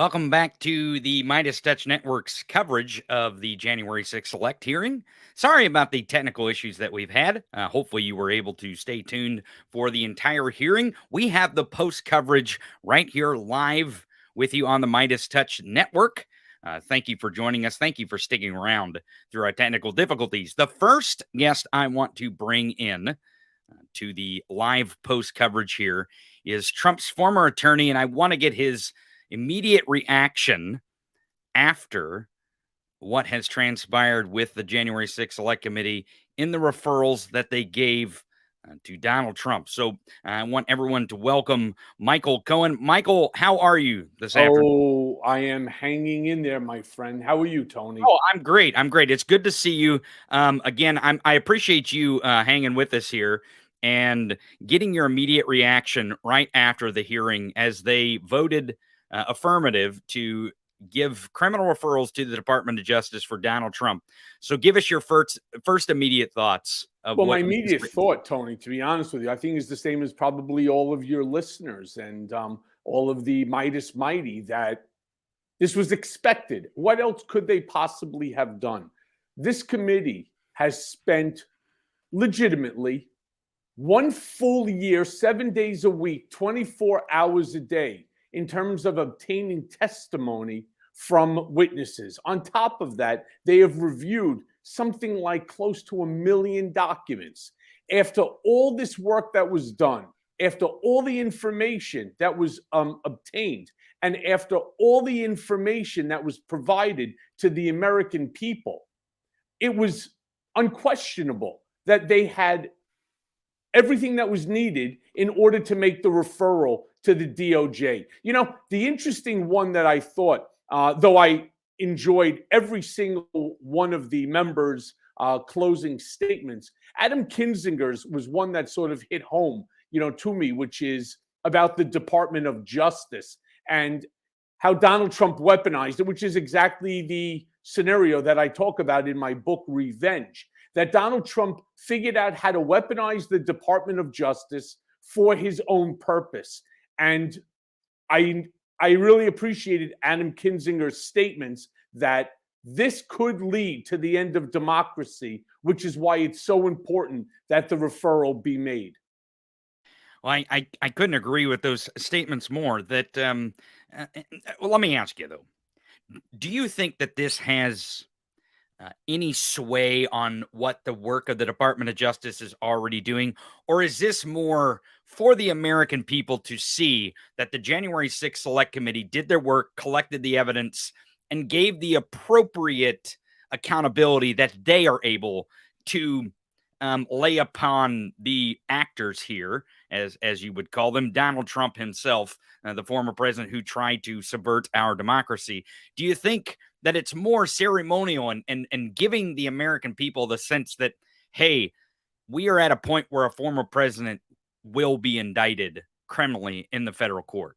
Welcome back to the Midas Touch Network's coverage of the January 6th select hearing. Sorry about the technical issues that we've had. Hopefully, you were able to stay tuned for the entire hearing. We have the post coverage right here live with you on the Midas Touch Network. Thank you for joining us. Thank you for sticking around through our technical difficulties. The first guest I want to bring in to the live post coverage here is Trump's former attorney, and I want to get his immediate reaction after what has transpired with the January 6th Select Committee in the referrals that they gave to Donald Trump. So I want everyone to welcome Michael Cohen. Michael, how are you this afternoon? Oh, I am hanging in there, my friend. How are you, Tony? Oh, I'm great. I'm great. It's good to see you. Again, I appreciate you hanging with us here and getting your immediate reaction right after the hearing as they voted affirmative to give criminal referrals to the Department of Justice for Donald Trump. So give us your first immediate thoughts of Well, what my you just immediate thought, Tony, to be honest with you, I think is the same as probably all of your listeners and all of the Midas Mighty, that this was expected. What else could they possibly have done? This committee has spent legitimately 1 full year, 7 days a week, 24 hours a day in terms of obtaining testimony from witnesses. On top of that, they have reviewed something like close to 1 million documents. After all this work that was done, after all the information that was obtained, and after all the information that was provided to the American people, it was unquestionable that they had everything that was needed in order to make the referral to the DOJ. You know, the interesting one that I thought, though I enjoyed every single one of the members' closing statements, Adam Kinzinger's was one that sort of hit home, to me, which is about the Department of Justice and how Donald Trump weaponized it, which is exactly the scenario that I talk about in my book, Revenge. That Donald Trump figured out how to weaponize the Department of Justice for his own purpose. And I really appreciated Adam Kinzinger's statements that this could lead to the end of democracy, which is why it's so important that the referral be made. Well, I couldn't agree with those statements more. Well, let me ask you though, do you think that this has any sway on what the work of the Department of Justice is already doing? Or is this more for the American people to see that the January 6th Select Committee did their work, collected the evidence, and gave the appropriate accountability that they are able to lay upon the actors here, as you would call them, Donald Trump himself, the former president who tried to subvert our democracy? Do you think that it's more ceremonial and giving the American people the sense that, hey, we are at a point where a former president will be indicted criminally in the federal court?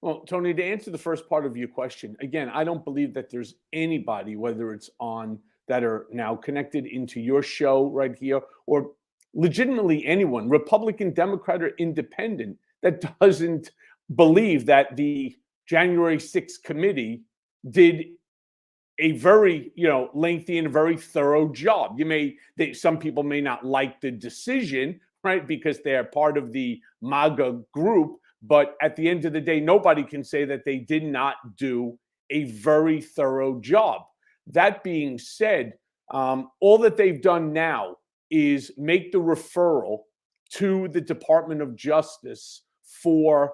Well, Tony, to answer the first part of your question, again, I don't believe that there's anybody, whether it's on that are now connected into your show right here, or legitimately anyone, Republican, Democrat, or Independent, that doesn't believe that the January 6th committee did a very lengthy and very thorough job. Some people may not like the decision, right, because they are part of the MAGA group, but at the end of the day, nobody can say that they did not do a very thorough job. That being said, all that they've done now is make the referral to the Department of Justice for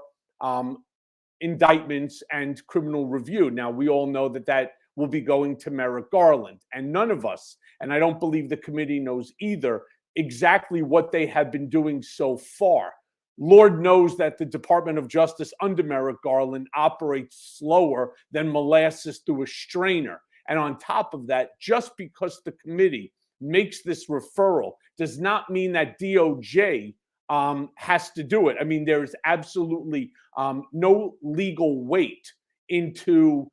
indictments and criminal review. Now, we all know that will be going to Merrick Garland, and none of us, and I don't believe the committee knows either, exactly what they have been doing so far. Lord knows that the Department of Justice under Merrick Garland operates slower than molasses through a strainer. And on top of that, just because the committee makes this referral does not mean that DOJ has to do it. I mean, there is absolutely no legal weight into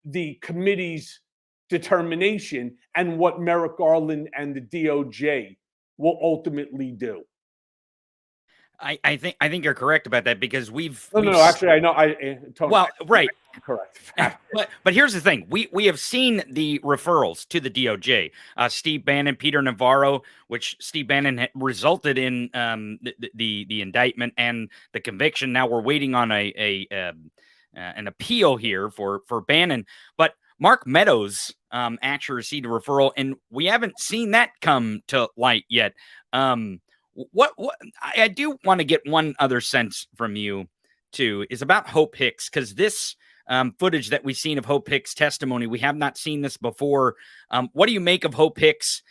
the committee's determination and what Merrick Garland and the DOJ will ultimately do. I think you're correct about that because No. Actually, I know. Tony, well, right. correct. But here's the thing: we have seen the referrals to the DOJ. Steve Bannon, Peter Navarro, which Steve Bannon resulted in the indictment and the conviction. Now we're waiting on an appeal here for Bannon, but Mark Meadows actually received a referral, and we haven't seen that come to light yet. What I do want to get one other sense from you too is about Hope Hicks, because this footage that we've seen of Hope Hicks' testimony, we have not seen this before. What do you make of Hope Hicks?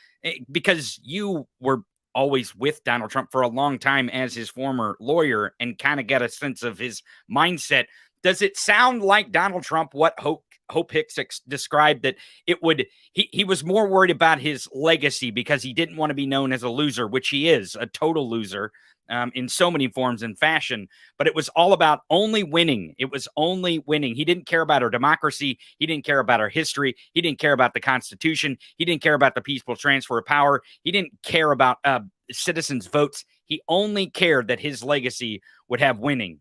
Because you were always with Donald Trump for a long time as his former lawyer and kind of get a sense of his mindset. Does it sound like Donald Trump, what Hope Hicks described, that it would, he was more worried about his legacy because he didn't want to be known as a loser, which he is a total loser in so many forms and fashion, but it was all about only winning. It was only winning. He didn't care about our democracy. He didn't care about our history. He didn't care about the Constitution. He didn't care about the peaceful transfer of power. He didn't care about citizens' votes. He only cared that his legacy would have winning.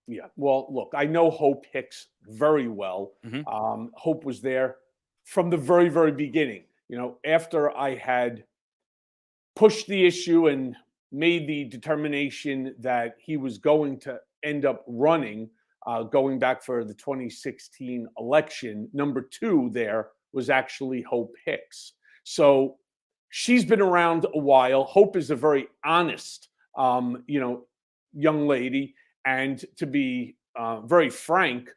Yeah. Well, look, I know Hope Hicks very well. Mm-hmm. Hope was there from the very, very beginning. You know, after I had pushed the issue and made the determination that he was going to end up running, going back for the 2016 election, number two there was actually Hope Hicks. So she's been around a while. Hope is a very honest, young lady. And to be very frank,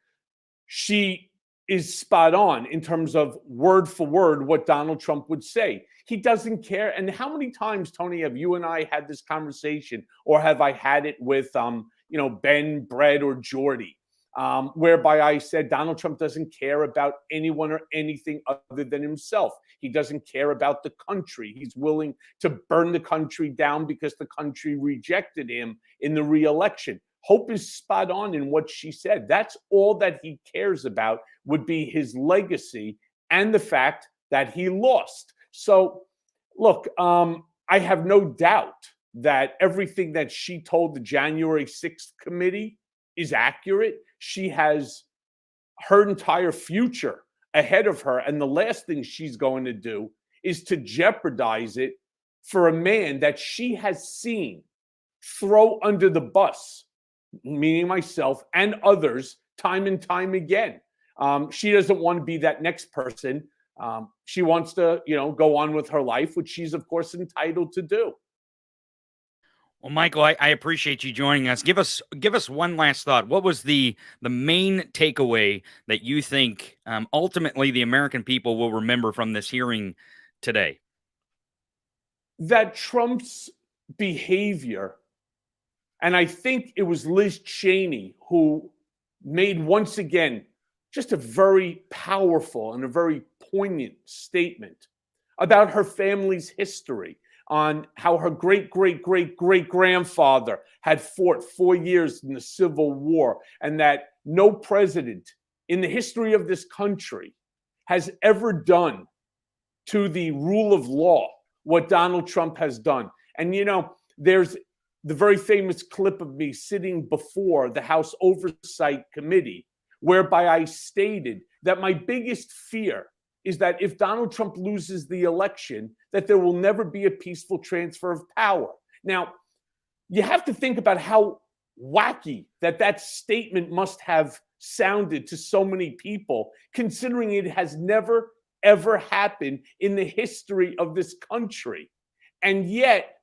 she is spot on in terms of word for word what Donald Trump would say. He doesn't care. And how many times, Tony, have you and I had this conversation, or have I had it with, Ben, Brett, or Jordy, whereby I said Donald Trump doesn't care about anyone or anything other than himself. He doesn't care about the country. He's willing to burn the country down because the country rejected him in the re-election. Hope is spot on in what she said. That's all that he cares about, would be his legacy and the fact that he lost. So, look, I have no doubt that everything that she told the January 6th committee is accurate. She has her entire future ahead of her, and the last thing she's going to do is to jeopardize it for a man that she has seen throw under the bus, meaning myself and others, time and time again. She doesn't want to be that next person. She wants to, go on with her life, which she's, of course, entitled to do. Well, Michael, I appreciate you joining us. Give us one last thought. What was the main takeaway that you think ultimately the American people will remember from this hearing today? That Trump's behavior, and I think it was Liz Cheney who made, once again, just a very powerful and a very poignant statement about her family's history, on how her great-great-great-great-grandfather had fought 4 years in the Civil War, and that no president in the history of this country has ever done to the rule of law what Donald Trump has done. And, there's the very famous clip of me sitting before the House Oversight Committee, whereby I stated that my biggest fear is that if Donald Trump loses the election, that there will never be a peaceful transfer of power. Now, you have to think about how wacky that statement must have sounded to so many people, considering it has never, ever happened in the history of this country. And yet,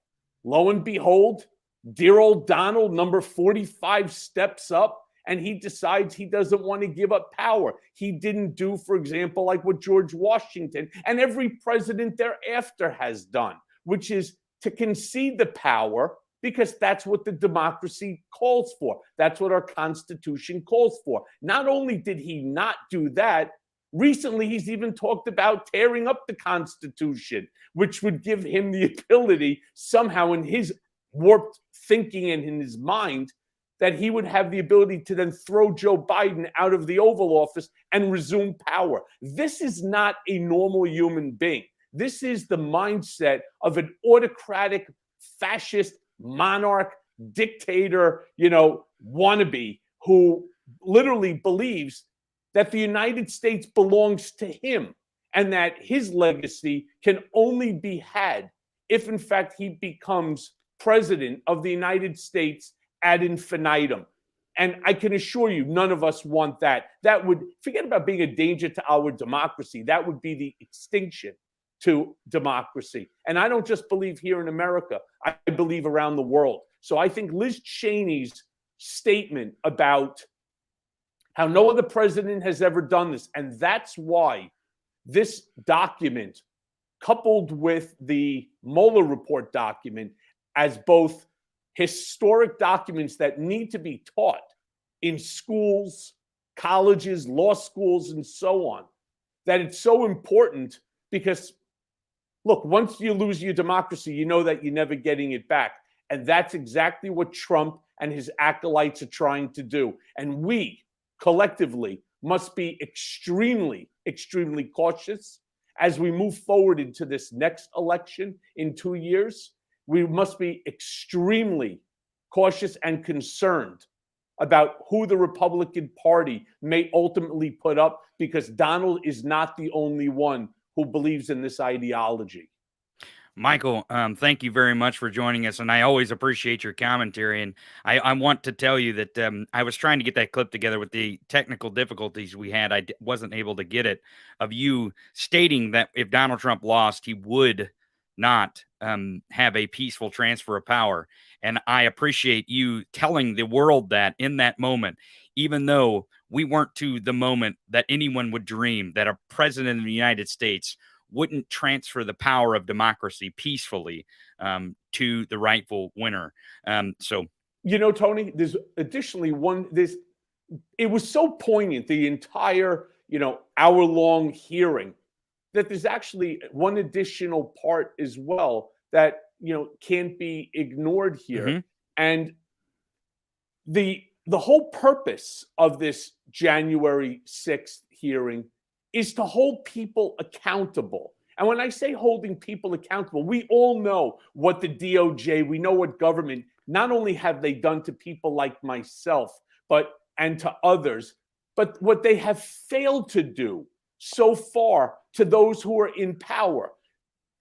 lo and behold, dear old Donald, number 45, steps up, and he decides he doesn't want to give up power. He didn't do, for example, like what George Washington and every president thereafter has done, which is to concede the power, because that's what the democracy calls for. That's what our Constitution calls for. Not only did he not do that, recently he's even talked about tearing up the Constitution, which would give him the ability somehow, in his warped thinking and in his mind, that he would have the ability to then throw Joe Biden out of the Oval Office and resume power. This is not a normal human being. This is the mindset of an autocratic, fascist, monarch, dictator, wannabe who literally believes that the United States belongs to him and that his legacy can only be had if, in fact, he becomes president of the United States ad infinitum. And I can assure you, none of us want that. That would, forget about being a danger to our democracy. That would be the extinction to democracy. And I don't just believe here in America, I believe around the world. So I think Liz Cheney's statement about how no other president has ever done this, and that's why this document, coupled with the Mueller report document, as both historic documents that need to be taught in schools, colleges, law schools, and so on, that it's so important because, look, once you lose your democracy, you know that you're never getting it back. And that's exactly what Trump and his acolytes are trying to do. And we collectively must be extremely, extremely cautious as we move forward into this next election in 2 years. We must be extremely cautious and concerned about who the Republican Party may ultimately put up, because Donald is not the only one who believes in this ideology. Michael, thank you very much for joining us, and I always appreciate your commentary. And I want to tell you that I was trying to get that clip together with the technical difficulties we had. I wasn't able to get it, of you stating that if Donald Trump lost, he would not have a peaceful transfer of power. And I appreciate you telling the world that in that moment, even though we weren't to the moment that anyone would dream that a president of the United States wouldn't transfer the power of democracy peacefully to the rightful winner. So, Tony, there's additionally it was so poignant, the entire, hour-long hearing, that there's actually one additional part as well that, can't be ignored here. Mm-hmm. And the whole purpose of this January 6th hearing is to hold people accountable. And when I say holding people accountable, we all know what the DOJ, we know what government, not only have they done to people like myself, and to others, but what they have failed to do so far to those who are in power.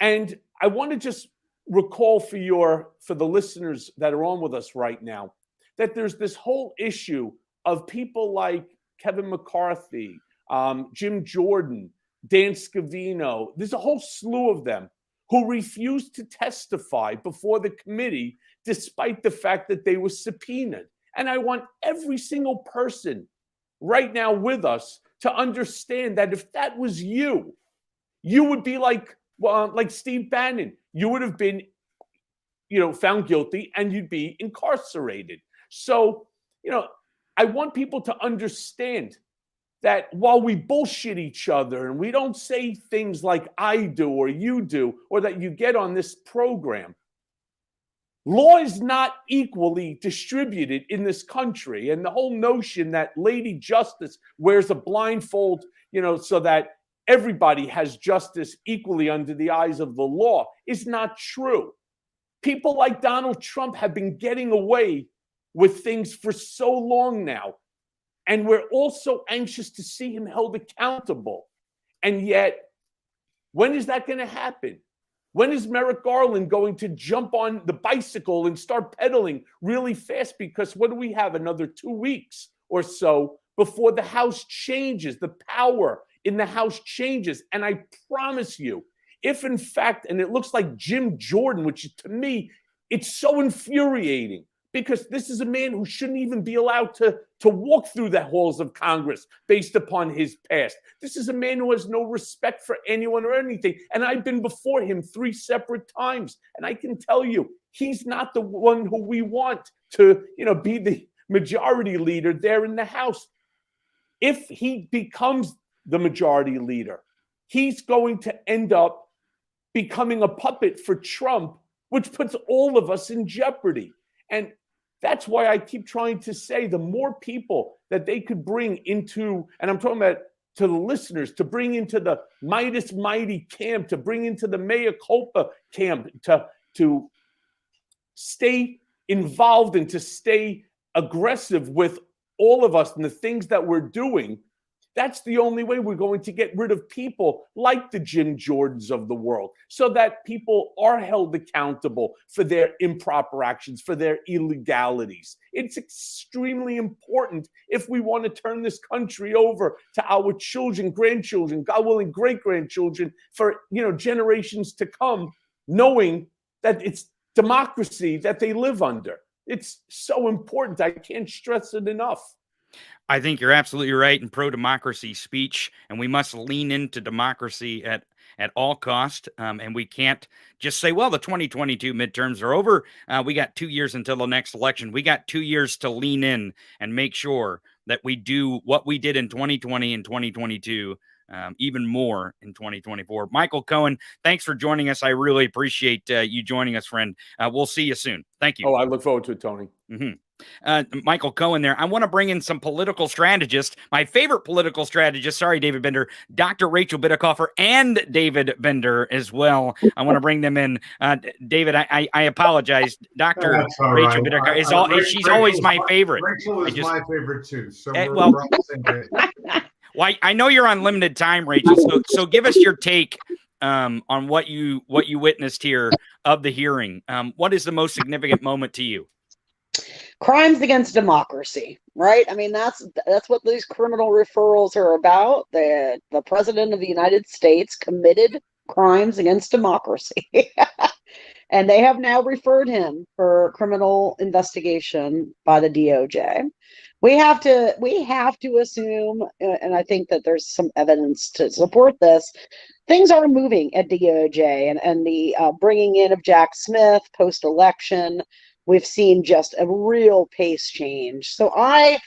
And I want to just recall for the listeners that are on with us right now, that there's this whole issue of people like Kevin McCarthy, Jim Jordan, Dan Scavino. There's a whole slew of them who refused to testify before the committee, despite the fact that they were subpoenaed. And I want every single person right now with us to understand that if that was you would be like Steve Bannon. You would have been, found guilty and you'd be incarcerated. So, I want people to understand that while we bullshit each other and we don't say things like I do or you do, or that you get on this program, law is not equally distributed in this country. And the whole notion that Lady Justice wears a blindfold, so that everybody has justice equally under the eyes of the law is not true. People like Donald Trump have been getting away with things for so long now. And we're all so anxious to see him held accountable. And yet, when is that going to happen? When is Merrick Garland going to jump on the bicycle and start pedaling really fast? Because what do we have? Another 2 weeks or so before the House changes, the power in the House changes. And I promise you, if in fact, and it looks like Jim Jordan, which to me, it's so infuriating, because this is a man who shouldn't even be allowed to walk through the halls of Congress based upon his past. This is a man who has no respect for anyone or anything. And I've been before him 3 separate times. And I can tell you, he's not the one who we want to, be the majority leader there in the House. If he becomes the majority leader, he's going to end up becoming a puppet for Trump, which puts all of us in jeopardy. And that's why I keep trying to say the more people that they could bring into, and I'm talking about to the listeners, to bring into the Midas Mighty camp, to bring into the Mea Culpa camp, to stay involved and to stay aggressive with all of us and the things that we're doing, that's the only way we're going to get rid of people like the Jim Jordans of the world, so that people are held accountable for their improper actions, for their illegalities. It's extremely important if we want to turn this country over to our children, grandchildren, God willing, great-grandchildren, for generations to come, knowing that it's democracy that they live under. It's so important. I can't stress it enough. I think you're absolutely right in pro-democracy speech, and we must lean into democracy at all cost. And we can't just say, well, the 2022 midterms are over. We got 2 years until the next election. We got 2 years to lean in and make sure that we do what we did in 2020 and 2022, even more in 2024. Michael Cohen, thanks for joining us. I really appreciate you joining us, friend. We'll see you soon. Thank you. Oh, I look forward to it, Tony. Michael Cohen there. I want to bring in some political strategists. My favorite political strategist, sorry, David Bender, Dr. Rachel Bitecofer and David Bender as well. I want to bring them in. David, I apologize. Dr. Rachel Bitecofer she's always my favorite. Rachel is my favorite too. So we're well, on the same page. Well, I know you're on limited time, Rachel. So give us your take on what you witnessed here of the hearing. What is the most significant moment to you? Crimes against democracy, right? I mean, that's what these criminal referrals are about. The president of the United States committed crimes against democracy. And they have now referred him for criminal investigation by the DOJ. We have to assume, and I think that there's some evidence to support this, things are moving at DOJ, and the bringing in of Jack Smith post-election, we've seen just a real pace change. So I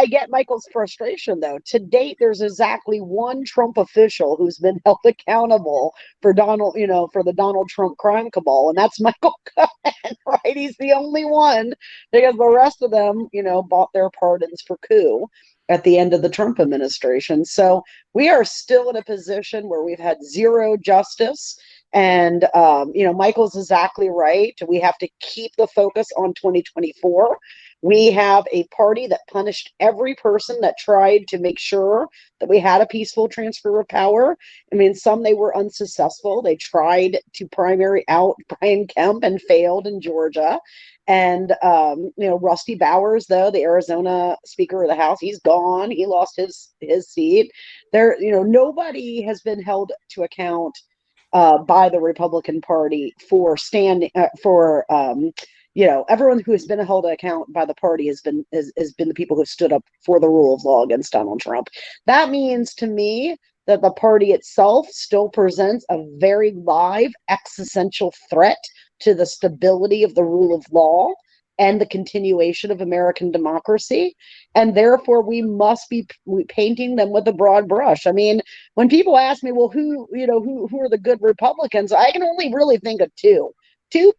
get Michael's frustration, though. To date, there's exactly one Trump official who's been held accountable for the Donald Trump crime cabal, and that's Michael Cohen, right? He's the only one, because the rest of them, bought their pardons for coup at the end of the Trump administration. So we are still in a position where we've had zero justice. And, Michael's exactly right. We have to keep the focus on 2024. We have a party that punished every person that tried to make sure that we had a peaceful transfer of power. I mean, some, they were unsuccessful. They tried to primary out Brian Kemp and failed in Georgia. And, Rusty Bowers, though, the Arizona Speaker of the House, he's gone. He lost his seat. Nobody has been held to account by the Republican Party for standing everyone who has been held to account by the party has been the people who stood up for the rule of law against Donald Trump. That means to me that the party itself still presents a very live existential threat to the stability of the rule of law and the continuation of American democracy. And therefore, we must be painting them with a broad brush. I mean, when people ask me, well, who are the good Republicans? I can only really think of two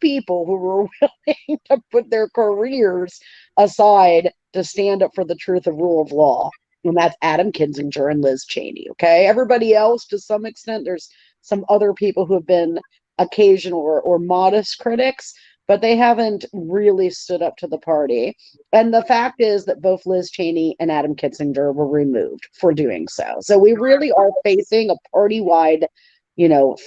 people who were willing to put their careers aside to stand up for the truth of rule of law. And that's Adam Kinzinger and Liz Cheney. Okay. Everybody else, to some extent, there's some other people who have been occasional or modest critics, but they haven't really stood up to the party. And the fact is that both Liz Cheney and Adam Kinzinger were removed for doing so. So we really are facing a party-wide,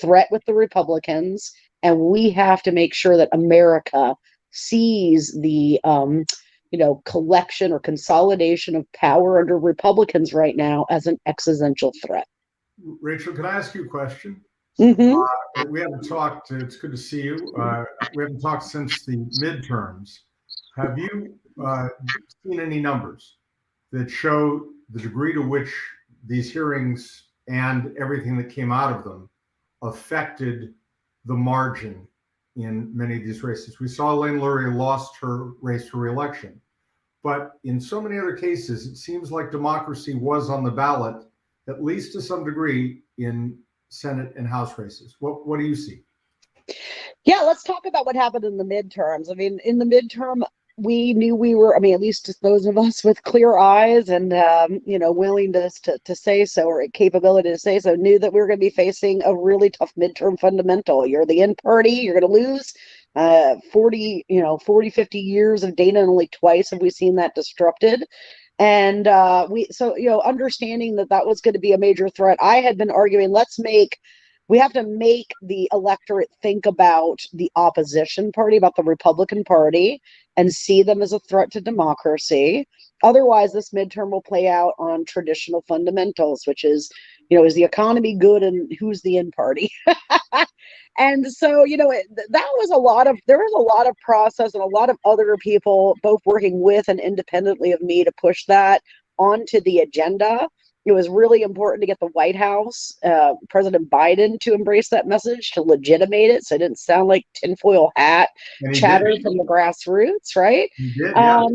threat with the Republicans, and we have to make sure that America sees the, collection or consolidation of power under Republicans right now as an existential threat. Rachel, can I ask you a question? Mm-hmm. We haven't talked. It's good to see you. We haven't talked since the midterms. Have you seen any numbers that show the degree to which these hearings and everything that came out of them affected the margin in many of these races? We saw Elaine Luria lost her race for re-election, but in so many other cases, it seems like democracy was on the ballot, at least to some degree, in Senate and House races. What do you see? Yeah, let's talk about what happened in the midterms. I mean, in the midterm, we knew at least those of us with clear eyes and, willingness to say so, or capability to say so, knew that we were going to be facing a really tough midterm fundamental. You're the in party, you're going to lose 40, 50 years of data, and only twice have we seen that disrupted. And understanding that that was going to be a major threat, I had been arguing, we have to make the electorate think about the opposition party, about the Republican Party, and see them as a threat to democracy. Otherwise, this midterm will play out on traditional fundamentals, which is, is the economy good and who's the in party? And so, there was a lot of process and a lot of other people both working with and independently of me to push that onto the agenda. It was really important to get the White House, President Biden, to embrace that message, to legitimate it, so it didn't sound like tinfoil hat chatter from the grassroots, right? He did, yeah.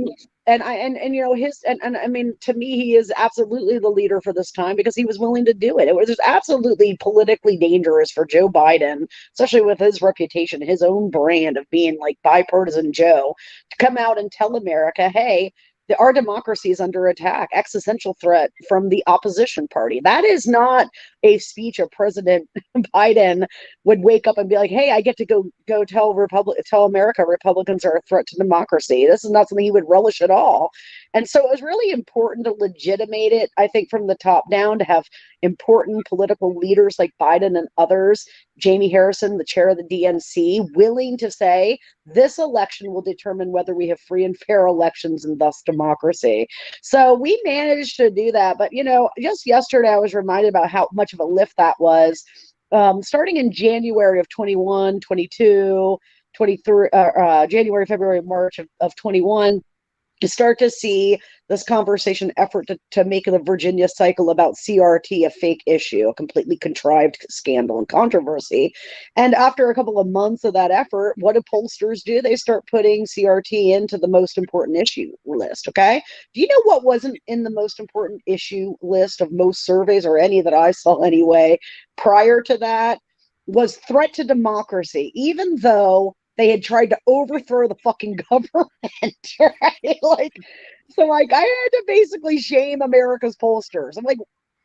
I mean, to me, he is absolutely the leader for this time because he was willing to do it. It was absolutely politically dangerous for Joe Biden, especially with his reputation, his own brand of being like bipartisan Joe, to come out and tell America, hey, our democracy is under attack, existential threat from the opposition party. That is not a speech of President Biden would wake up and be like, hey, I get to go tell America Republicans are a threat to democracy. This is not something he would relish at all. And so it was really important to legitimate it, I think, from the top down, to have important political leaders like Biden and others, Jamie Harrison, the chair of the DNC, willing to say this election will determine whether we have free and fair elections and thus democracy. So we managed to do that. But, just yesterday, I was reminded about how much of a lift that was. Starting in January of 21, 22, 23, January, February, March of 21, you start to see this conversation effort to make the Virginia cycle about CRT a fake issue, a completely contrived scandal and controversy. And after a couple of months of that effort, what do pollsters do? They start putting CRT into the most important issue list, okay? Do you know what wasn't in the most important issue list of most surveys, or any that I saw anyway, prior to that? Was threat to democracy, even though they had tried to overthrow the fucking government, right? I had to basically shame America's pollsters. I'm like,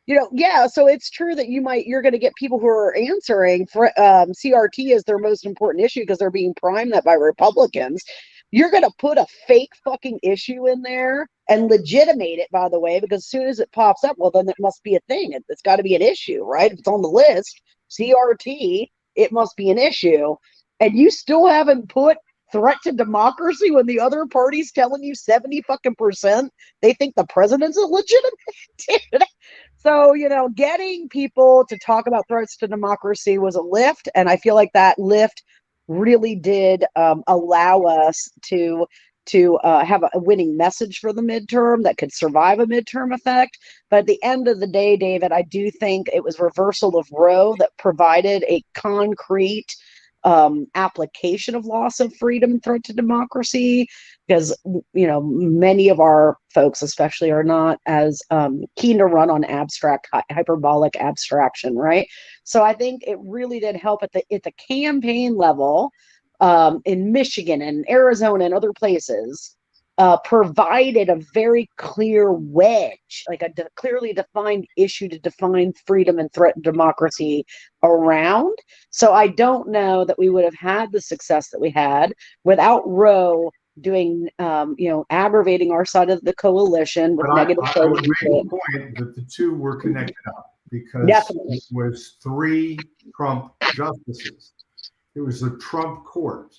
yeah, so it's true that you're going to get people who are answering for CRT as their most important issue because they're being primed that by Republicans. You're going to put a fake fucking issue in there and legitimate it, by the way, because as soon as it pops up, well, then it must be a thing. It's got to be an issue, right? If it's on the list, CRT, it must be an issue. And you still haven't put threat to democracy when the other party's telling you 70% they think the president's illegitimate. So, getting people to talk about threats to democracy was a lift. And I feel like that lift really did allow us to have a winning message for the midterm that could survive a midterm effect. But at the end of the day, David, I do think it was reversal of Roe that provided a concrete application of loss of freedom and threat to democracy, because many of our folks especially are not as keen to run on abstract, hyperbolic abstraction, right? So I think it really did help at the campaign level, in Michigan and Arizona and other places, provided a very clear wedge, like a clearly defined issue to define freedom and threat and democracy around. So I don't know that we would have had the success that we had without Roe doing, aggravating our side of the coalition with negative. I would make the point that the two were connected up, because Definitely. It was 3 Trump justices. It was a Trump court.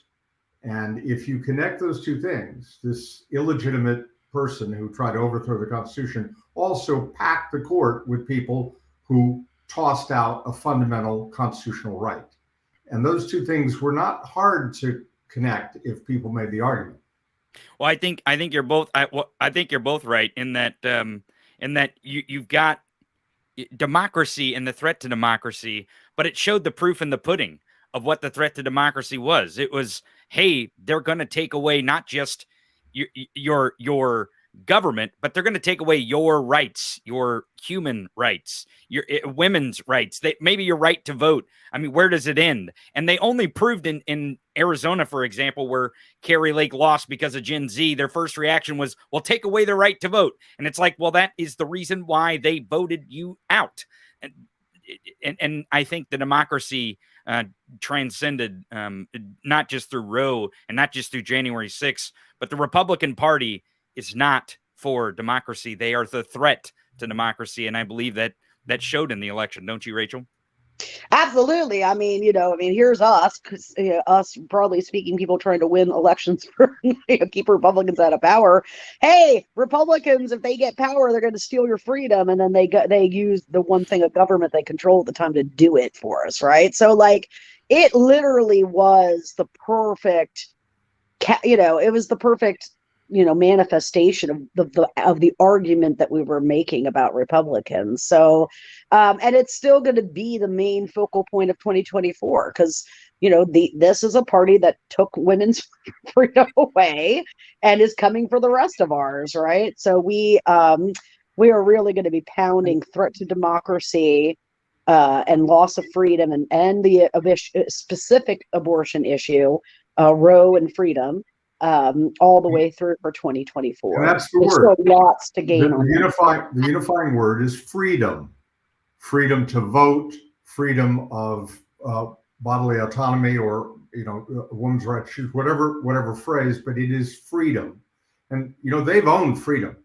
And if you connect those two things, this illegitimate person who tried to overthrow the Constitution also packed the court with people who tossed out a fundamental constitutional right. And those two things were not hard to connect if people made the argument. Well, I think you're both. I think you're both right in that you've got democracy and the threat to democracy, but it showed the proof in the pudding of what the threat to democracy was. It was, hey, they're going to take away not just your government, but they're going to take away your rights, your human rights, your women's rights, maybe your right to vote. I mean, where does it end? And they only proved in Arizona, for example, where Carrie Lake lost because of Gen Z, their first reaction was, well, take away their right to vote. And it's like, well, that is the reason why they voted you out. And I think the democracy transcended, not just through Roe and not just through January 6th, but the Republican Party is not for democracy. They are the threat to democracy. And I believe that showed in the election. Don't you, Rachel? Absolutely. I mean, here's us, because us, broadly speaking, people trying to win elections for keep Republicans out of power. Hey, Republicans, if they get power, they're going to steal your freedom, and then they use the one thing of government they control at the time to do it for us, right? So, like, it literally was the perfect, it was the perfect manifestation of the argument that we were making about Republicans. So, and it's still going to be the main focal point of 2024, because this is a party that took women's freedom away and is coming for the rest of ours, right? So we are really going to be pounding threat to democracy and loss of freedom and the specific abortion issue, Roe and freedom, all the way through for 2024. And that's the There's word. still lots to gain on the unifying word is freedom. Freedom to vote, freedom of bodily autonomy, or a woman's right to choose, whatever phrase, but it is freedom. And they've owned freedom.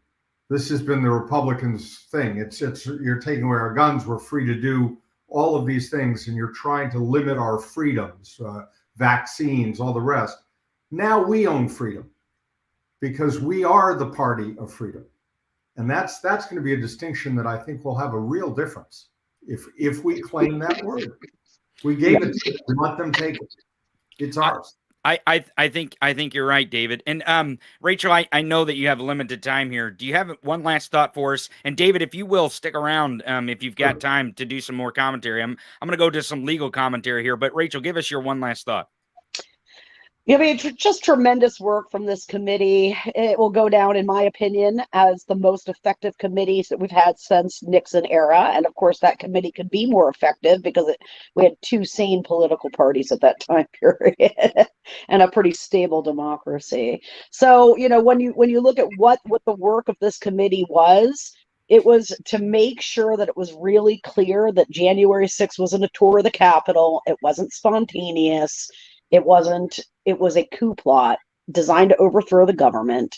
This has been the Republicans' thing. It's you're taking away our guns, we're free to do all of these things, and you're trying to limit our freedoms, vaccines, all the rest. Now we own freedom because we are the party of freedom. And that's going to be a distinction that I think will have a real difference if we claim that word. We gave it to them. We let them take it. It's ours. I think you're right, David. And Rachel, I know that you have limited time here. Do you have one last thought for us? And David, if you will stick around, if you've got time to do some more commentary, I'm going to go to some legal commentary here. But Rachel, give us your one last thought. I mean, just tremendous work from this committee. It will go down, in my opinion, as the most effective committees that we've had since Nixon era. And of course, that committee could be more effective because we had two sane political parties at that time period and a pretty stable democracy. So, when you look at what the work of this committee was, it was to make sure that it was really clear that January 6th wasn't a tour of the Capitol. It wasn't spontaneous. It was a coup plot designed to overthrow the government,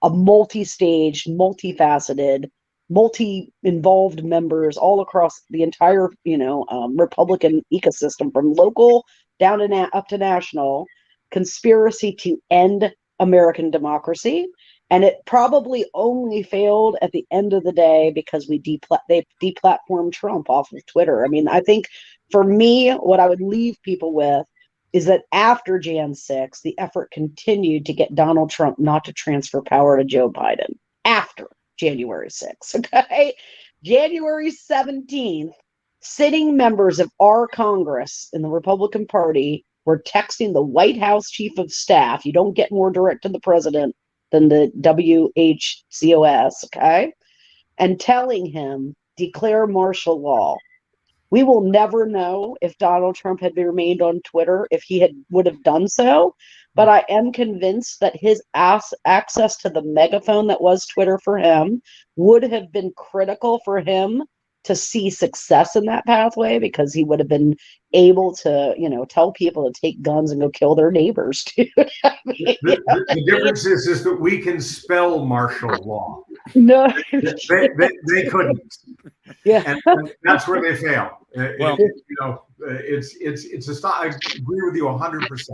a multi-staged, multifaceted, multi-involved members all across the entire, Republican ecosystem, from local down to up to national, conspiracy to end American democracy. And it probably only failed at the end of the day because they deplatformed Trump off of Twitter. I mean, I think for me, what I would leave people with is that after Jan 6, the effort continued to get Donald Trump not to transfer power to Joe Biden after January 6th. Okay. January 17th, sitting members of our Congress in the Republican Party were texting the White House chief of staff. You don't get more direct to the president than the WHCOS. Okay. And telling him, declare martial law. We will never know if Donald Trump had remained on Twitter, if he would have done so. But I am convinced that his access to the megaphone that was Twitter for him would have been critical for him to see success in that pathway, because he would have been able to, tell people to take guns and go kill their neighbors too. The difference is that we can spell martial law. No, they couldn't. Yeah, and that's where they fail. Well, it's a stop. I agree with you 100%.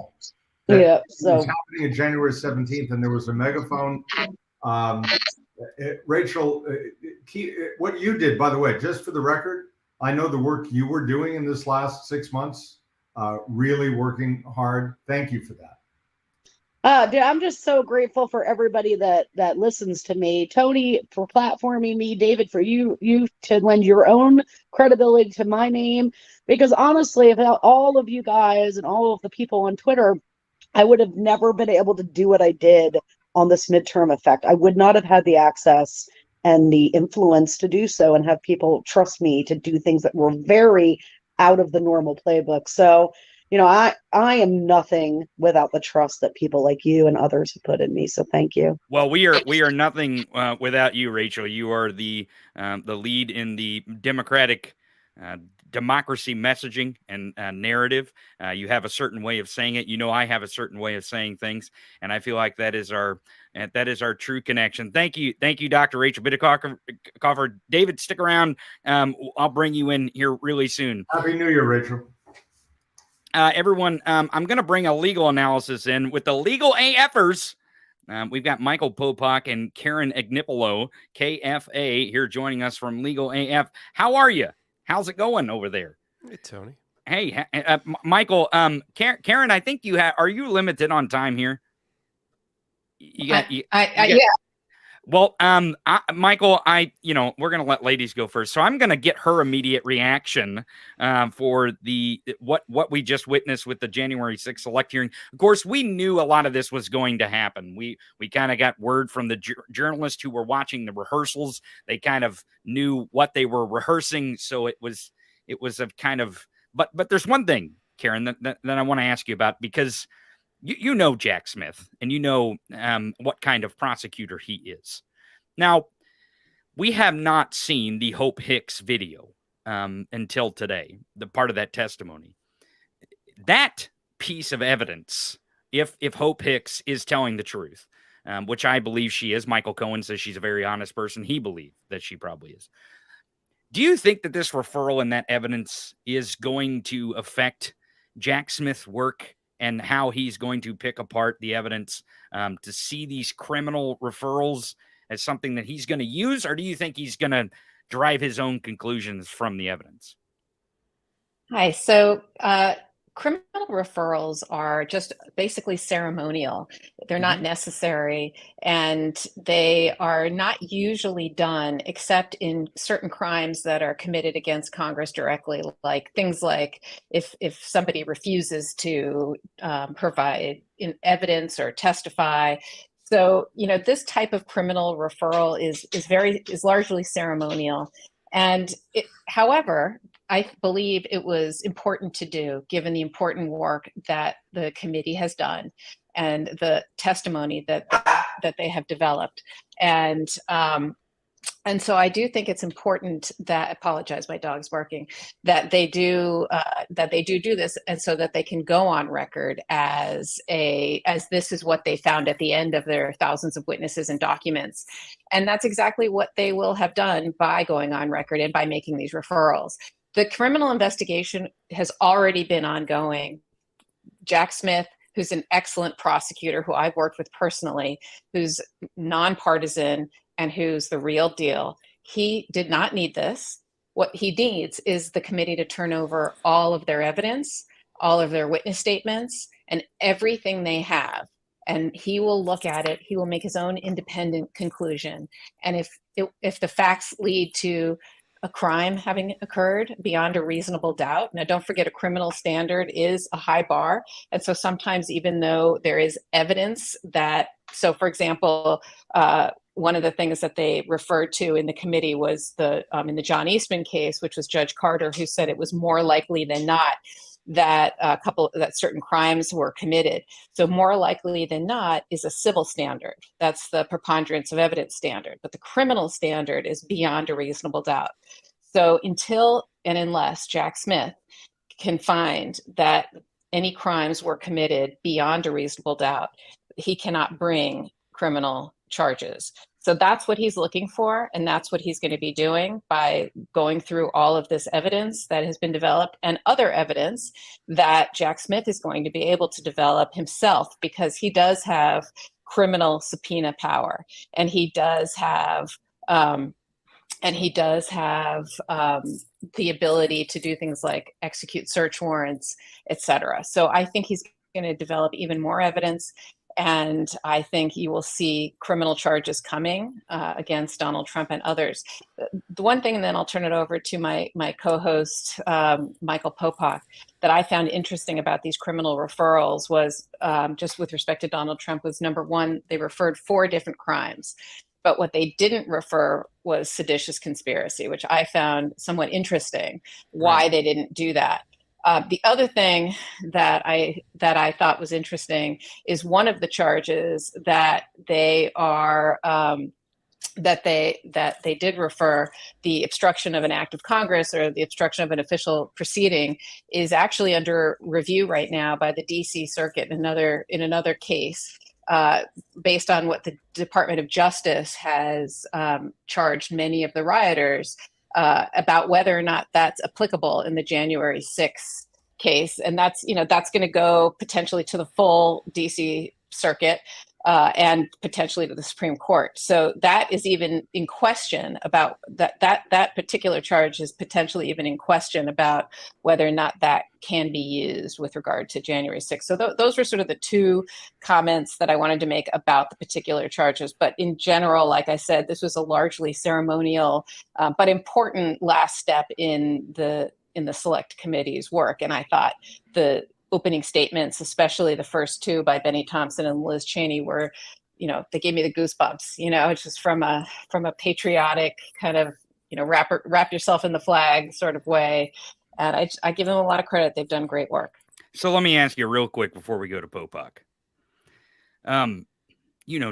Yeah. It So was happening on January 17th, and there was a megaphone. Rachel, what you did, by the way, just for the record, I know the work you were doing in this last 6 months, really working hard. Thank you for that. Dude, I'm just so grateful for everybody that listens to me. Tony for platforming me, David for you to lend your own credibility to my name. Because honestly, without all of you guys and all of the people on Twitter, I would have never been able to do what I did on this midterm effect. I would not have had the access and the influence to do so and have people trust me to do things that were very out of the normal playbook. So, I am nothing without the trust that people like you and others have put in me. So thank you. Well, we are nothing without you, Rachel. You are the lead in the Democratic democracy messaging and narrative. You have a certain way of saying it. I have a certain way of saying things, and I feel like that is our true connection. Thank you, Dr. Rachel Bitecofer. David, stick around. I'll bring you in here really soon. Happy New Year, Rachel. Everyone, I'm going to bring a legal analysis in with the legal AFers. We've got Michael Popak and Karen Agnipolo, KFA, here joining us from Legal AF. How are you? How's it going over there? Hey, Tony. Hey, Michael. Karen, I think are you limited on time here? Yeah. Well, Michael, we're going to let ladies go first. So I'm going to get her immediate reaction for what we just witnessed with the January 6th select hearing. Of course, we knew a lot of this was going to happen. We kind of got word from the journalists who were watching the rehearsals. They kind of knew what they were rehearsing. So it was a kind of, but there's one thing, Karen, that I want to ask you about, because you know Jack Smith, and you know what kind of prosecutor he is. Now, we have not seen the Hope Hicks video until today, the part of that testimony. That piece of evidence, if Hope Hicks is telling the truth, which I believe she is, Michael Cohen says she's a very honest person. He believes that she probably is. Do you think that this referral and that evidence is going to affect Jack Smith's work and how he's going to pick apart the evidence to see these criminal referrals as something that he's going to use? Or do you think he's going to derive his own conclusions from the evidence? Hi. So criminal referrals are just basically ceremonial. They're not necessary, and they are not usually done except in certain crimes that are committed against Congress directly, like things like if somebody refuses to provide evidence or testify. So, this type of criminal referral is largely ceremonial. And however, I believe it was important to do, given the important work that the committee has done and the testimony that they have developed. And so I do think it's important that, apologize, my dog's barking, that they do this, and so that they can go on record as this is what they found at the end of their thousands of witnesses and documents. And that's exactly what they will have done by going on record and by making these referrals. The criminal investigation has already been ongoing. Jack Smith, who's an excellent prosecutor who I've worked with personally, who's nonpartisan and who's the real deal, he did not need this. What he needs is the committee to turn over all of their evidence, all of their witness statements, and everything they have. And he will look at it. He will make his own independent conclusion. And if the facts lead to a crime having occurred beyond a reasonable doubt. Now, don't forget, a criminal standard is a high bar. And so sometimes, even though there is evidence so for example, one of the things that they referred to in the committee was in the John Eastman case, which was Judge Carter, who said it was more likely than not that certain crimes were committed. So more likely than not is a civil standard. That's the preponderance of evidence standard. But the criminal standard is beyond a reasonable doubt. So until and unless Jack Smith can find that any crimes were committed beyond a reasonable doubt, he cannot bring criminal charges. So that's what he's looking for, and that's what he's going to be doing by going through all of this evidence that has been developed and other evidence that Jack Smith is going to be able to develop himself, because he does have criminal subpoena power, and he does have the ability to do things like execute search warrants, etc. So I think he's going to develop even more evidence. And I think you will see criminal charges coming against Donald Trump and others. The one thing, and then I'll turn it over to my co-host, Michael Popak, that I found interesting about these criminal referrals was, just with respect to Donald Trump, was number one, they referred 4 different crimes. But what they didn't refer was seditious conspiracy, which I found somewhat interesting, why they didn't do that. The other thing that I thought was interesting is one of the charges that they are that they did refer the obstruction of an act of Congress or the obstruction of an official proceeding is actually under review right now by the DC Circuit in another case, based on what the Department of Justice has charged many of the rioters about whether or not that's applicable in the January 6th case. And that's going to go potentially to the full DC Circuit and potentially to the Supreme Court. So that is even in question about that particular charge is potentially even in question about whether or not that can be used with regard to January 6th. So those were sort of the two comments that I wanted to make about the particular charges. But in general, like I said, this was a largely ceremonial but important last step in the select committee's work. And I thought the opening statements, especially the first two by Benny Thompson and Liz Cheney, were, they gave me the goosebumps. It's just from a patriotic kind of, wrap yourself in the flag sort of way. And I give them a lot of credit. They've done great work. So let me ask you real quick before we go to Popok.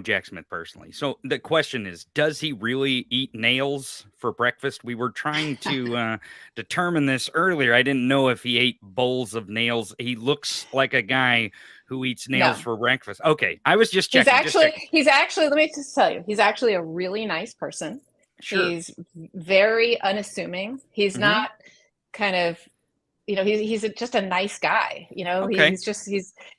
Jack Smith personally. So the question is, does he really eat nails for breakfast? We were trying to determine this earlier. I didn't know if he ate bowls of nails. He looks like a guy who eats nails for breakfast. Okay. I was just checking. He's actually, let me just tell you, he's actually a really nice person. Sure. He's very unassuming. He's not kind of, he's just a nice guy. Okay.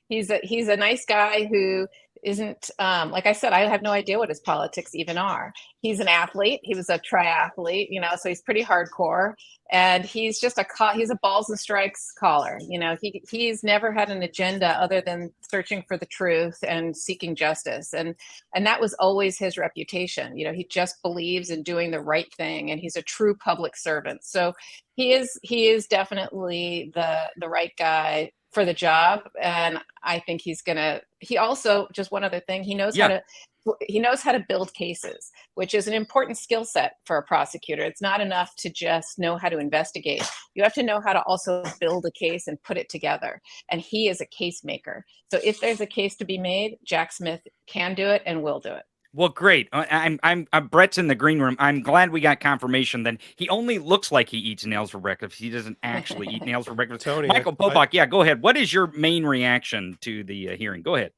He's a nice guy who isn't, like I said, I have no idea what his politics even are. He's an athlete. He was a triathlete, so he's pretty hardcore. And he's just he's a balls and strikes caller. He's never had an agenda other than searching for the truth and seeking justice. And that was always his reputation. He just believes in doing the right thing, and he's a true public servant. So he is definitely the right guy for the job. And I think he also, just one other thing, he knows how to build cases, which is an important skill set for a prosecutor. It's not enough to just know how to investigate. You have to know how to also build a case and put it together. And he is a case maker. So if there's a case to be made, Jack Smith can do it and will do it. Well, great. I'm Brett's in the green room. I'm glad we got confirmation that he only looks like he eats nails for breakfast. He doesn't actually eat nails for breakfast. Tony, Michael Popok, go ahead. What is your main reaction to the hearing? Go ahead.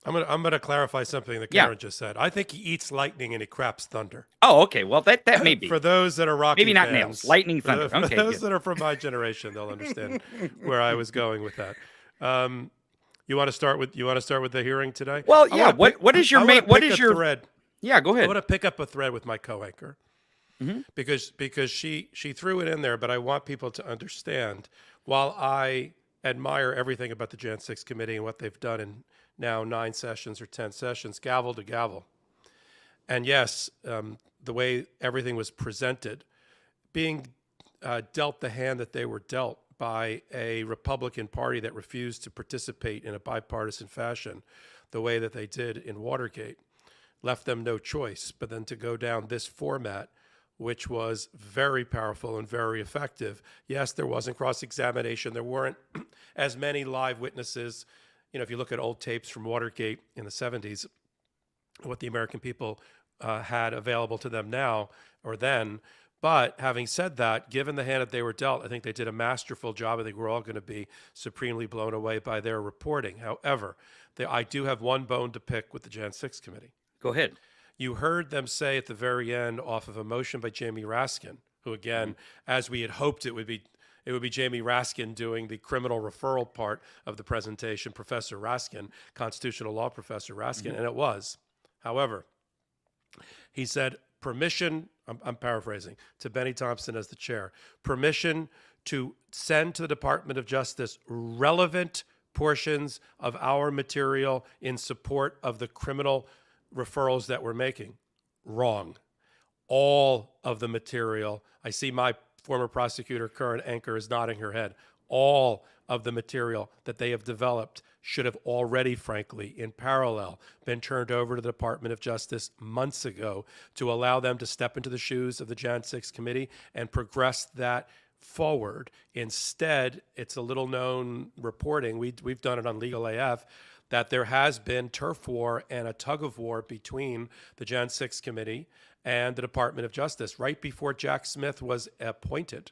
I'm gonna clarify something that Karen just said. I think he eats lightning and he craps thunder. Oh, okay. Well, that may be. For those that are Rocky maybe not fans, nails, lightning, thunder. For those that are from my generation, they'll understand where I was going with that. You want to start with the hearing today? Well, yeah. What is your thread? Yeah, go ahead. I want to pick up a thread with my co-anchor because she threw it in there, but I want people to understand. While I admire everything about the Jan 6 committee and what they've done in now 9 sessions or 10 sessions, gavel to gavel, and yes, the way everything was presented, being dealt the hand that they were dealt by a Republican Party that refused to participate in a bipartisan fashion, the way that they did in Watergate, left them no choice but then to go down this format, which was very powerful and very effective. Yes, there wasn't cross-examination. There weren't as many live witnesses. If you look at old tapes from Watergate in the 70s, what the American people had available to them now or then. But having said that, given the hand that they were dealt, I think they did a masterful job. I think we're all going to be supremely blown away by their reporting. However, I do have one bone to pick with the Jan 6 committee. Go ahead. You heard them say at the very end, off of a motion by Jamie Raskin, who again, as we had hoped it would be Jamie Raskin doing the criminal referral part of the presentation, Professor Raskin, constitutional law professor Raskin, and it was. However, he said permission, I'm paraphrasing, to Benny Thompson as the chair, permission to send to the Department of Justice relevant portions of our material in support of the criminal referrals that we're making. Wrong. All of the material, I see my former prosecutor, current anchor, is nodding her head. All of the material that they have developed should have already, frankly, in parallel, been turned over to the Department of Justice months ago to allow them to step into the shoes of the Jan 6 committee and progress that forward. Instead, it's a little known reporting, we've done it on Legal AF, that there has been turf war and a tug of war between the Jan 6 committee and the Department of Justice. Right before Jack Smith was appointed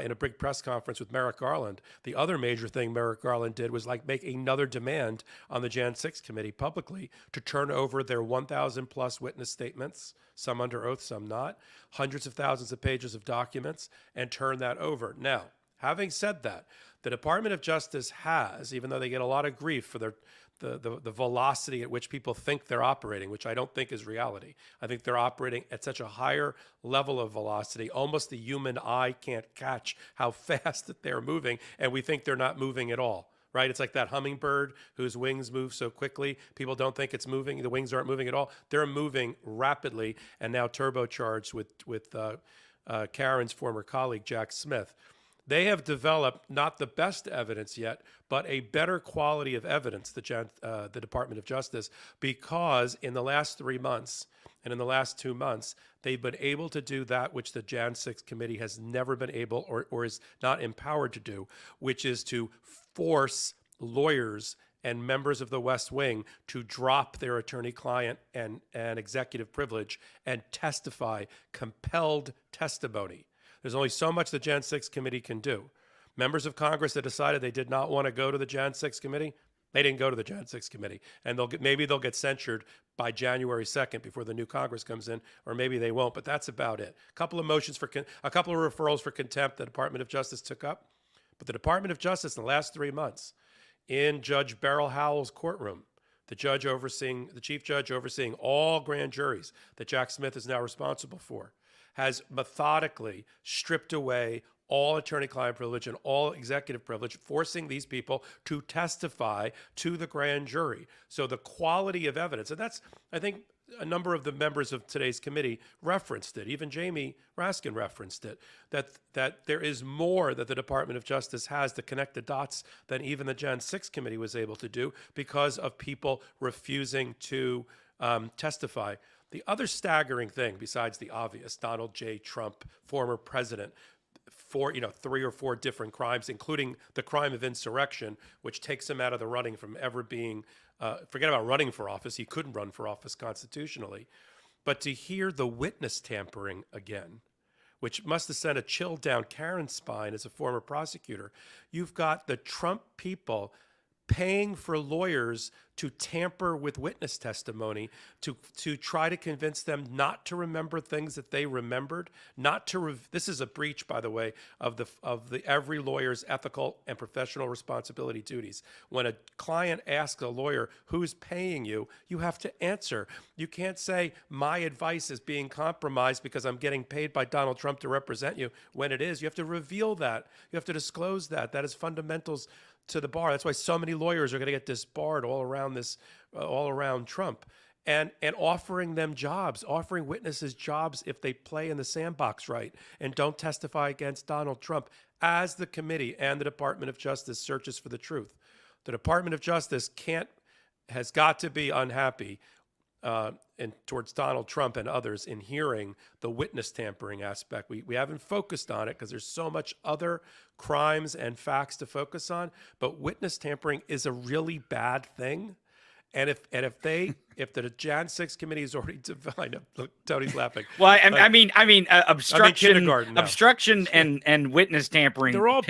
in a big press conference with Merrick Garland, the other major thing Merrick Garland did was like make another demand on the Jan 6 committee publicly to turn over their 1,000 plus witness statements, some under oath, some not, hundreds of thousands of pages of documents, and turn that over. Now, having said that, the Department of Justice has, even though they get a lot of grief for the velocity at which people think they're operating, which I don't think is reality. I think they're operating at such a higher level of velocity, almost the human eye can't catch how fast that they're moving, and we think they're not moving at all, right? It's like that hummingbird whose wings move so quickly. People don't think it's moving. The wings aren't moving at all. They're moving rapidly, and now turbocharged with Karen's former colleague, Jack Smith. They have developed not the best evidence yet, but a better quality of evidence, the Department of Justice, because in the last 3 months and in the last 2 months, they've been able to do that which the Jan 6 committee has never been able or is not empowered to do, which is to force lawyers and members of the West Wing to drop their attorney-client and executive privilege and testify compelled testimony. There's only so much the Jan 6 committee can do. Members of Congress that decided they did not want to go to the Jan 6 committee, they didn't go to the Jan 6 committee. And maybe they'll get censured by January 2nd before the new Congress comes in, or maybe they won't, but that's about it. A couple of referrals for contempt the Department of Justice took up. But the Department of Justice in the last 3 months, in Judge Beryl Howell's courtroom, the chief judge overseeing all grand juries that Jack Smith is now responsible for, has methodically stripped away all attorney-client privilege and all executive privilege, forcing these people to testify to the grand jury. So the quality of evidence, and that's, I think, a number of the members of today's committee referenced it. Even Jamie Raskin referenced it, that there is more that the Department of Justice has to connect the dots than even the Jan 6 committee was able to do because of people refusing to testify. The other staggering thing, besides the obvious, Donald J. Trump, former president, for 3 or 4 different crimes, including the crime of insurrection, which takes him out of the running from ever being, forget about running for office, he couldn't run for office constitutionally. But to hear the witness tampering again, which must have sent a chill down Karen's spine as a former prosecutor, you've got the Trump people paying for lawyers to tamper with witness testimony, to try to convince them not to remember things that they remembered, this is a breach, by the way, of the every lawyer's ethical and professional responsibility duties. When a client asks a lawyer who's paying you, you have to answer. You can't say my advice is being compromised because I'm getting paid by Donald Trump to represent you when it is. You have to reveal that. You have to disclose that. That is fundamentals to the bar. That's why so many lawyers are going to get disbarred all around Trump, and offering them jobs, offering witnesses jobs if they play in the sandbox right and don't testify against Donald Trump as the committee and the Department of Justice searches for the truth. The Department of Justice has got to be unhappy and towards Donald Trump and others in hearing the witness tampering aspect. We haven't focused on it because there's so much other crimes and facts to focus on, but witness tampering is a really bad thing. And if the Jan 6 committee is already defined, look, Tony's laughing. Well, obstruction and witness tampering. They're all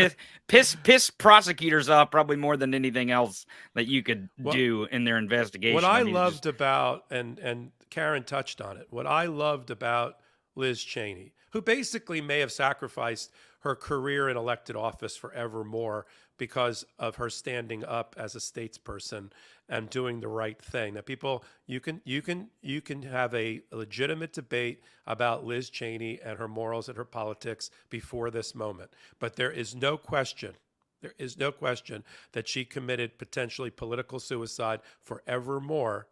piss prosecutors off probably more than anything else that you could do in their investigation. What I loved about, and Karen touched on it, what I loved about Liz Cheney, who basically may have sacrificed her career in elected office forevermore because of her standing up as a statesperson and doing the right thing. Now, people, you can have a legitimate debate about Liz Cheney and her morals and her politics before this moment, but there is no question that she committed potentially political suicide forevermore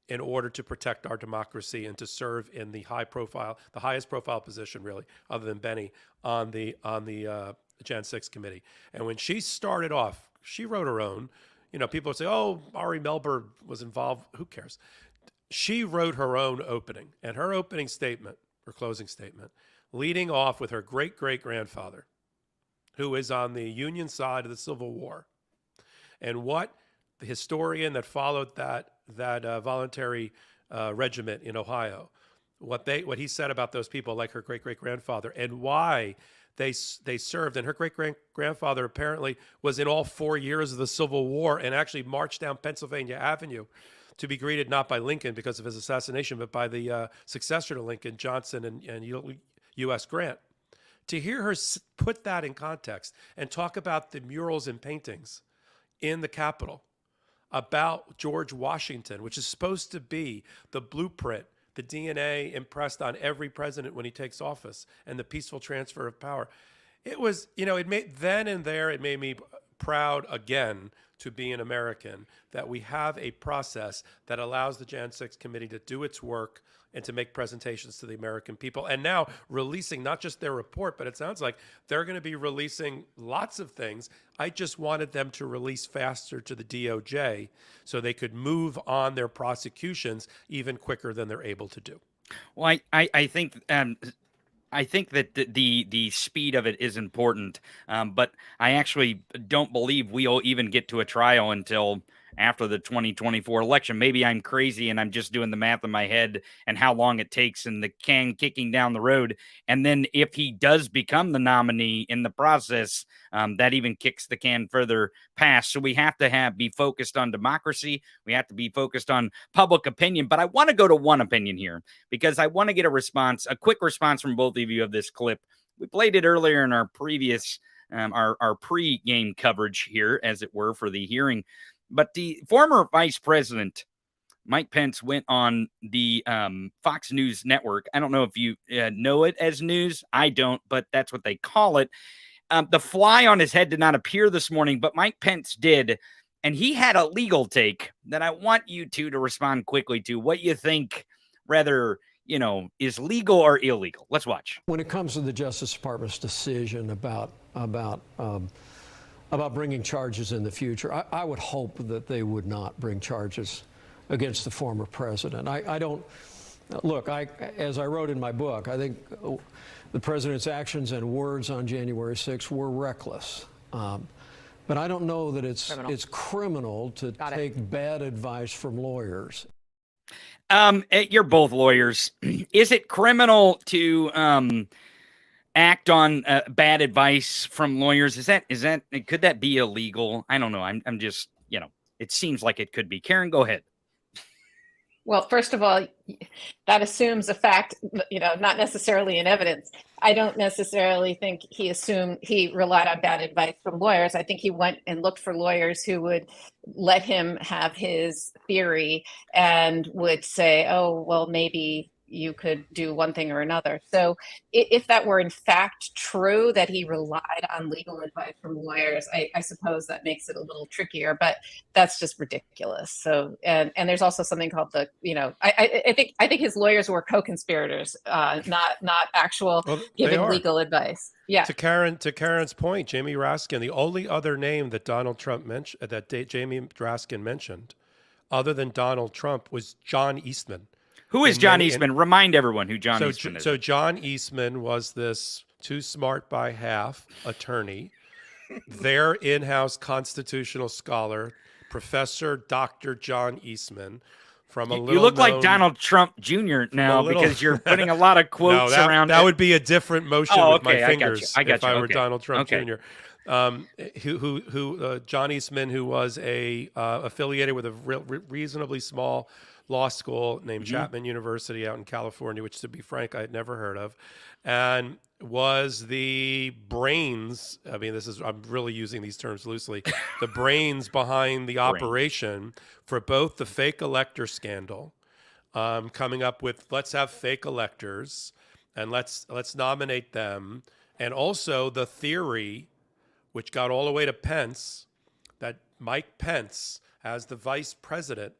in order to protect our democracy and to serve in the highest profile position, really, other than Benny, on the Jan 6 committee. And when she started off, she wrote her own. People would say, "Oh, Ari Melber was involved." Who cares? She wrote her own opening, and her opening statement, her closing statement, leading off with her great-great-grandfather, who is on the Union side of the Civil War, and what the historian that followed that voluntary regiment in Ohio, what he said about those people, like her great-great-grandfather, and why they served. And her great-great-grandfather apparently was in all 4 years of the Civil War and actually marched down Pennsylvania Avenue to be greeted not by Lincoln because of his assassination, but by the successor to Lincoln, Johnson and U.S. Grant. To hear her put that in context and talk about the murals and paintings in the Capitol about George Washington, which is supposed to be the blueprint, the DNA impressed on every president when he takes office, and the peaceful transfer of power. It was, it made me proud again to be an American, that we have a process that allows the Jan 6 committee to do its work and to make presentations to the American people. And now releasing not just their report, but it sounds like they're going to be releasing lots of things. I just wanted them to release faster to the DOJ so they could move on their prosecutions even quicker than they're able to do. Well, I think that the speed of it is important, but I actually don't believe we'll even get to a trial until after the 2024 election. Maybe I'm crazy and I'm just doing the math in my head and how long it takes and the can kicking down the road. And then if he does become the nominee in the process, that even kicks the can further past. So we have to be focused on democracy. We have to be focused on public opinion. But I want to go to one opinion here because I want to get a quick response from both of you of this clip. We played it earlier in our previous, our pre-game coverage here, as it were, for the hearing. But the former vice president, Mike Pence, went on the Fox News network. I don't know if you know it as news. I don't, but that's what they call it. The fly on his head did not appear this morning, but Mike Pence did. And he had a legal take that I want you two to respond quickly to. What you think, rather, is legal or illegal? Let's watch. When it comes to the Justice Department's decision about bringing charges in the future, I would hope that they would not bring charges against the former president. I don't look. As I wrote in my book, I think the president's actions and words on January 6th were reckless. But I don't know that it's criminal to take bad advice from lawyers. You're both lawyers. Is it criminal to act on bad advice from lawyers? Could that be illegal? I don't know. I'm just, it seems like it could be. Karen, go ahead. Well, first of all, that assumes a fact, not necessarily an evidence. I don't necessarily think he relied on bad advice from lawyers. I think he went and looked for lawyers who would let him have his theory and would say, oh, well, maybe you could do one thing or another. So if that were in fact true, that he relied on legal advice from lawyers, I suppose that makes it a little trickier, but that's just ridiculous. So, and there's also something called I think his lawyers were co-conspirators, not actual giving legal advice. Yeah. To Karen's point, Jamie Raskin, the only other name that Donald Trump mentioned, Jamie Raskin mentioned, other than Donald Trump, was John Eastman. Who is John Eastman? Remind everyone who John Eastman is. So John Eastman was this too smart by half attorney, their in-house constitutional scholar, Professor Dr. John Eastman, from a little. You look like Donald Trump Jr. now because you're putting a lot of quotes around. That would be a different motion with my fingers if I were okay. Donald Trump Jr. John Eastman, who was affiliated with a reasonably small law school named Chapman University out in California, which, to be frank, I had never heard of, and was the brains. I mean, I'm really using these terms loosely. The brains behind the operation for both the fake elector scandal, coming up with let's have fake electors and let's nominate them, and also the theory, which got all the way to Pence, that Mike Pence, as the vice president,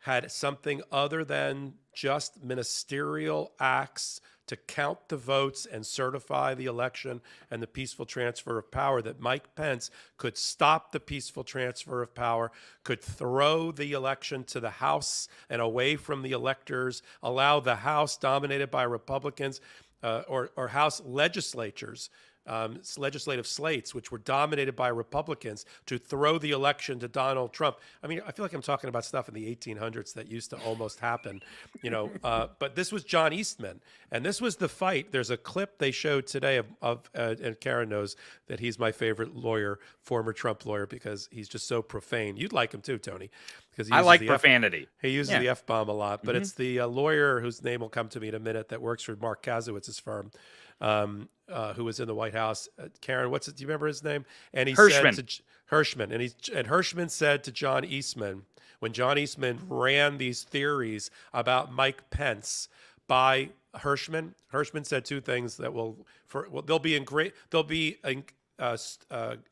had something other than just ministerial acts to count the votes and certify the election and the peaceful transfer of power, that Mike Pence could stop the peaceful transfer of power, could throw the election to the House and away from the electors, allow the House dominated by Republicans or House legislatures legislative slates, which were dominated by Republicans, to throw the election to Donald Trump. I mean, I feel like I'm talking about stuff in the 1800s that used to almost happen, but this was John Eastman, and this was the fight. There's a clip they showed today of and Karen knows that he's my favorite lawyer, former Trump lawyer, because he's just so profane. You'd like him too, Tony, because I like profanity. He uses the F-bomb a lot, but it's the lawyer whose name will come to me in a minute that works for Mark Kazowitz's firm, who was in the White House. Karen, do you remember his name? And he Hirschman. said to Hirschman, and Hirschman said to John Eastman, when John Eastman ran these theories about Mike Pence by Hirschman said two things that they'll be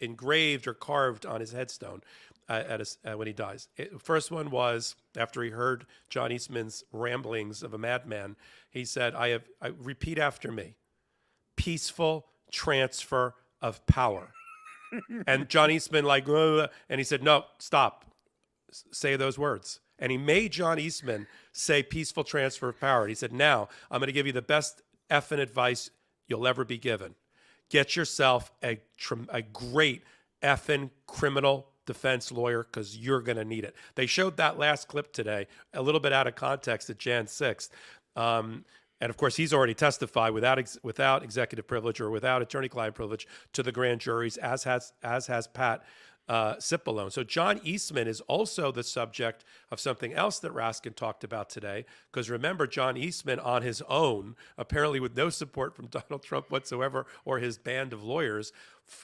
engraved or carved on his headstone when he dies. First one was after he heard John Eastman's ramblings of a madman. He said, I repeat after me, peaceful transfer of power. And John Eastman and he said, no, stop, say those words. And he made John Eastman say peaceful transfer of power. And he said, now I'm going to give you the best effing advice you'll ever be given. Get yourself a great effing criminal defense lawyer, because you're going to need it. They showed that last clip today, a little bit out of context at Jan 6th. And of course, he's already testified without executive privilege or without attorney-client privilege to the grand juries, as has Pat Cipollone. So John Eastman is also the subject of something else that Raskin talked about today, because remember, John Eastman on his own, apparently with no support from Donald Trump whatsoever or his band of lawyers,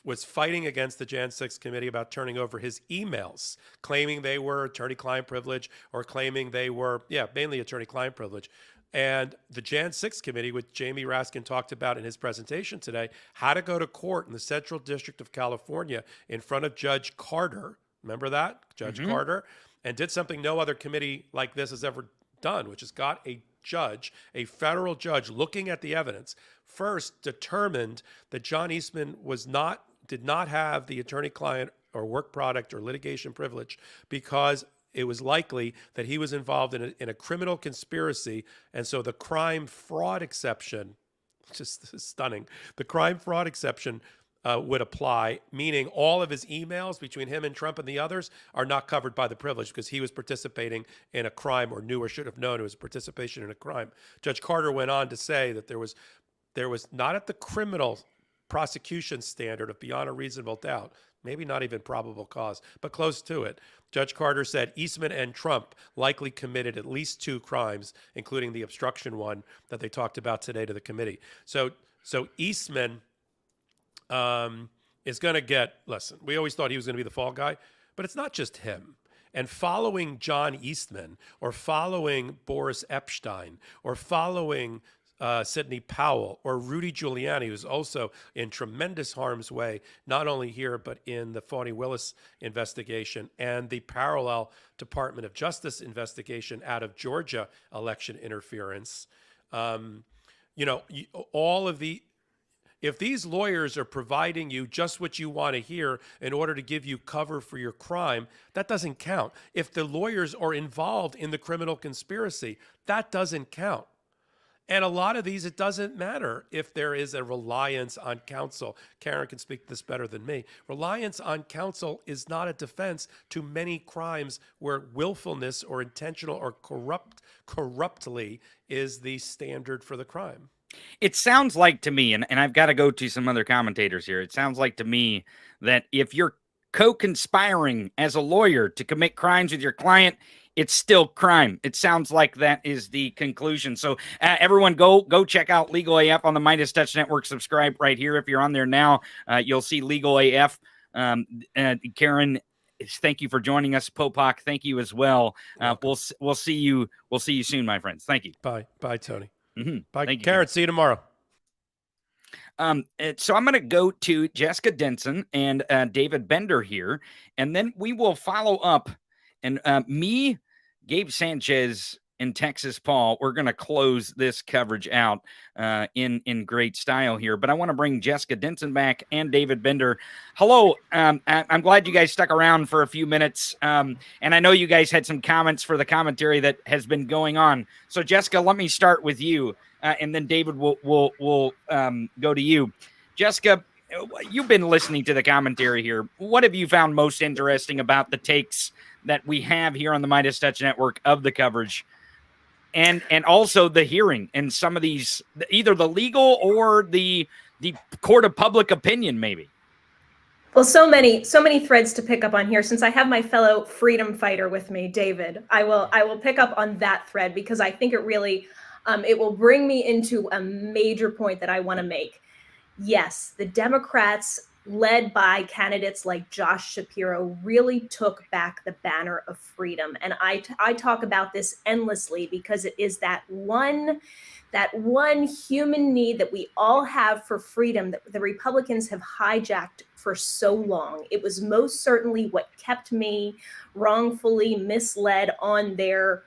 was fighting against the Jan 6 committee about turning over his emails, claiming they were attorney-client privilege or claiming they were, mainly attorney-client privilege. And the Jan 6 committee, which Jamie Raskin talked about in his presentation today, had to go to court in the Central District of California in front of Judge Carter. Remember that? Judge Carter. And did something no other committee like this has ever done, which has got a federal judge looking at the evidence, first determined that John Eastman did not have the attorney-client or work product or litigation privilege because it was likely that he was involved in a criminal conspiracy. And so the crime fraud exception, just stunning, the crime fraud exception would apply, meaning all of his emails between him and Trump and the others are not covered by the privilege because he was participating in a crime or knew or should have known it was participation in a crime. Judge Carter went on to say that there was not at the criminal prosecution standard of beyond a reasonable doubt, maybe not even probable cause, but close to it. Judge Carter said Eastman and Trump likely committed at least 2 crimes, including the obstruction one that they talked about today to the committee. So Eastman is going to get, listen, we always thought he was going to be the fall guy, but it's not just him. And following John Eastman or following Boris Epstein or following Sidney Powell or Rudy Giuliani, who's also in tremendous harm's way, not only here, but in the Fani Willis investigation and the parallel Department of Justice investigation out of Georgia election interference. If these lawyers are providing you just what you want to hear in order to give you cover for your crime, that doesn't count. If the lawyers are involved in the criminal conspiracy, that doesn't count. And a lot of these, it doesn't matter if there is a reliance on counsel. Karen can speak to this better than me. Reliance on counsel is not a defense to many crimes where willfulness or intentional or corruptly is the standard for the crime. It sounds like to me, and I've got to go to some other commentators here. It sounds like to me that if you're co-conspiring as a lawyer to commit crimes with your client, it's still crime. It sounds like that is the conclusion. So everyone go check out Legal AF on the Midas Touch Network. Subscribe right here. If you're on there now, you'll see Legal AF. Karen, thank you for joining us. Popok, thank you as well. We'll see you soon, my friends. Thank you. Bye, Tony. Mm-hmm. Bye, thank you, Karen. See you tomorrow. So I'm going to go to Jessica Denson and David Bender here, and then we will follow up. And me, Gabe Sanchez, and Texas Paul, we're going to close this coverage out in great style here. But I want to bring Jessica Denson back and David Bender. Hello. I'm glad you guys stuck around for a few minutes. And I know you guys had some comments for the commentary that has been going on. So, Jessica, let me start with you, and then David will go to you. Jessica, you've been listening to the commentary here. What have you found most interesting about the takes that we have here on the Midas Touch Network of the coverage, and also the hearing and some of these, either the legal or the court of public opinion, maybe? Well, so many threads to pick up on here. Since I have my fellow freedom fighter with me, David, I will pick up on that thread, because I think it really it will bring me into a major point that I want to make. Yes, the Democrats, led by candidates like Josh Shapiro, really took back the banner of freedom. And I talk about this endlessly, because it is that one human need that we all have for freedom that the Republicans have hijacked for so long. It was most certainly what kept me wrongfully misled on their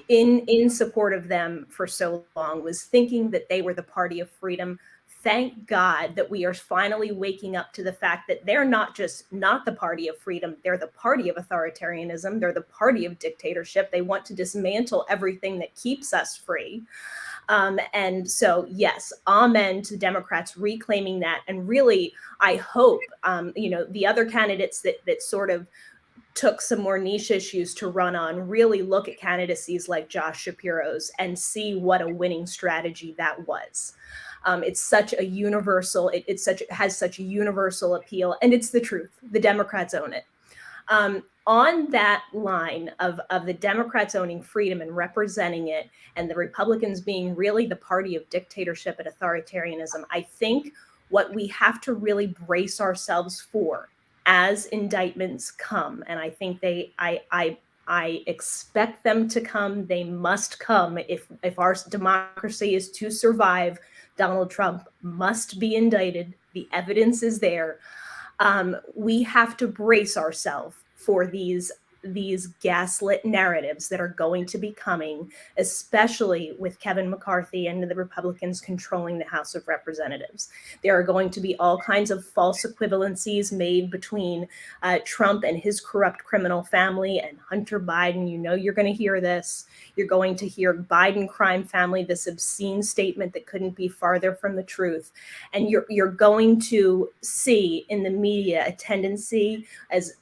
in support of them for so long, was thinking that they were the party of freedom. Thank God that we are finally waking up to the fact that they're not just not the party of freedom, they're the party of authoritarianism, they're the party of dictatorship. They want to dismantle everything that keeps us free. And so, yes, amen to Democrats reclaiming that. And really, I hope, the other candidates that sort of took some more niche issues to run on really look at candidacies like Josh Shapiro's and see what a winning strategy that was. It's such a universal, it has such a universal appeal, and it's the truth. The Democrats own it. On that line of the Democrats owning freedom and representing it, and the Republicans being really the party of dictatorship and authoritarianism, I think what we have to really brace ourselves for as indictments come, and I think I expect them to come. They must come. If our democracy is to survive, Donald Trump must be indicted. The evidence is there. We have to brace ourselves for these gaslit narratives that are going to be coming, especially with Kevin McCarthy and the Republicans controlling the House of Representatives. There are going to be all kinds of false equivalencies made between Trump and his corrupt criminal family and Hunter Biden. You know, you're going to hear this. You're going to hear Biden crime family, this obscene statement that couldn't be farther from the truth. And you're going to see in the media a tendency, as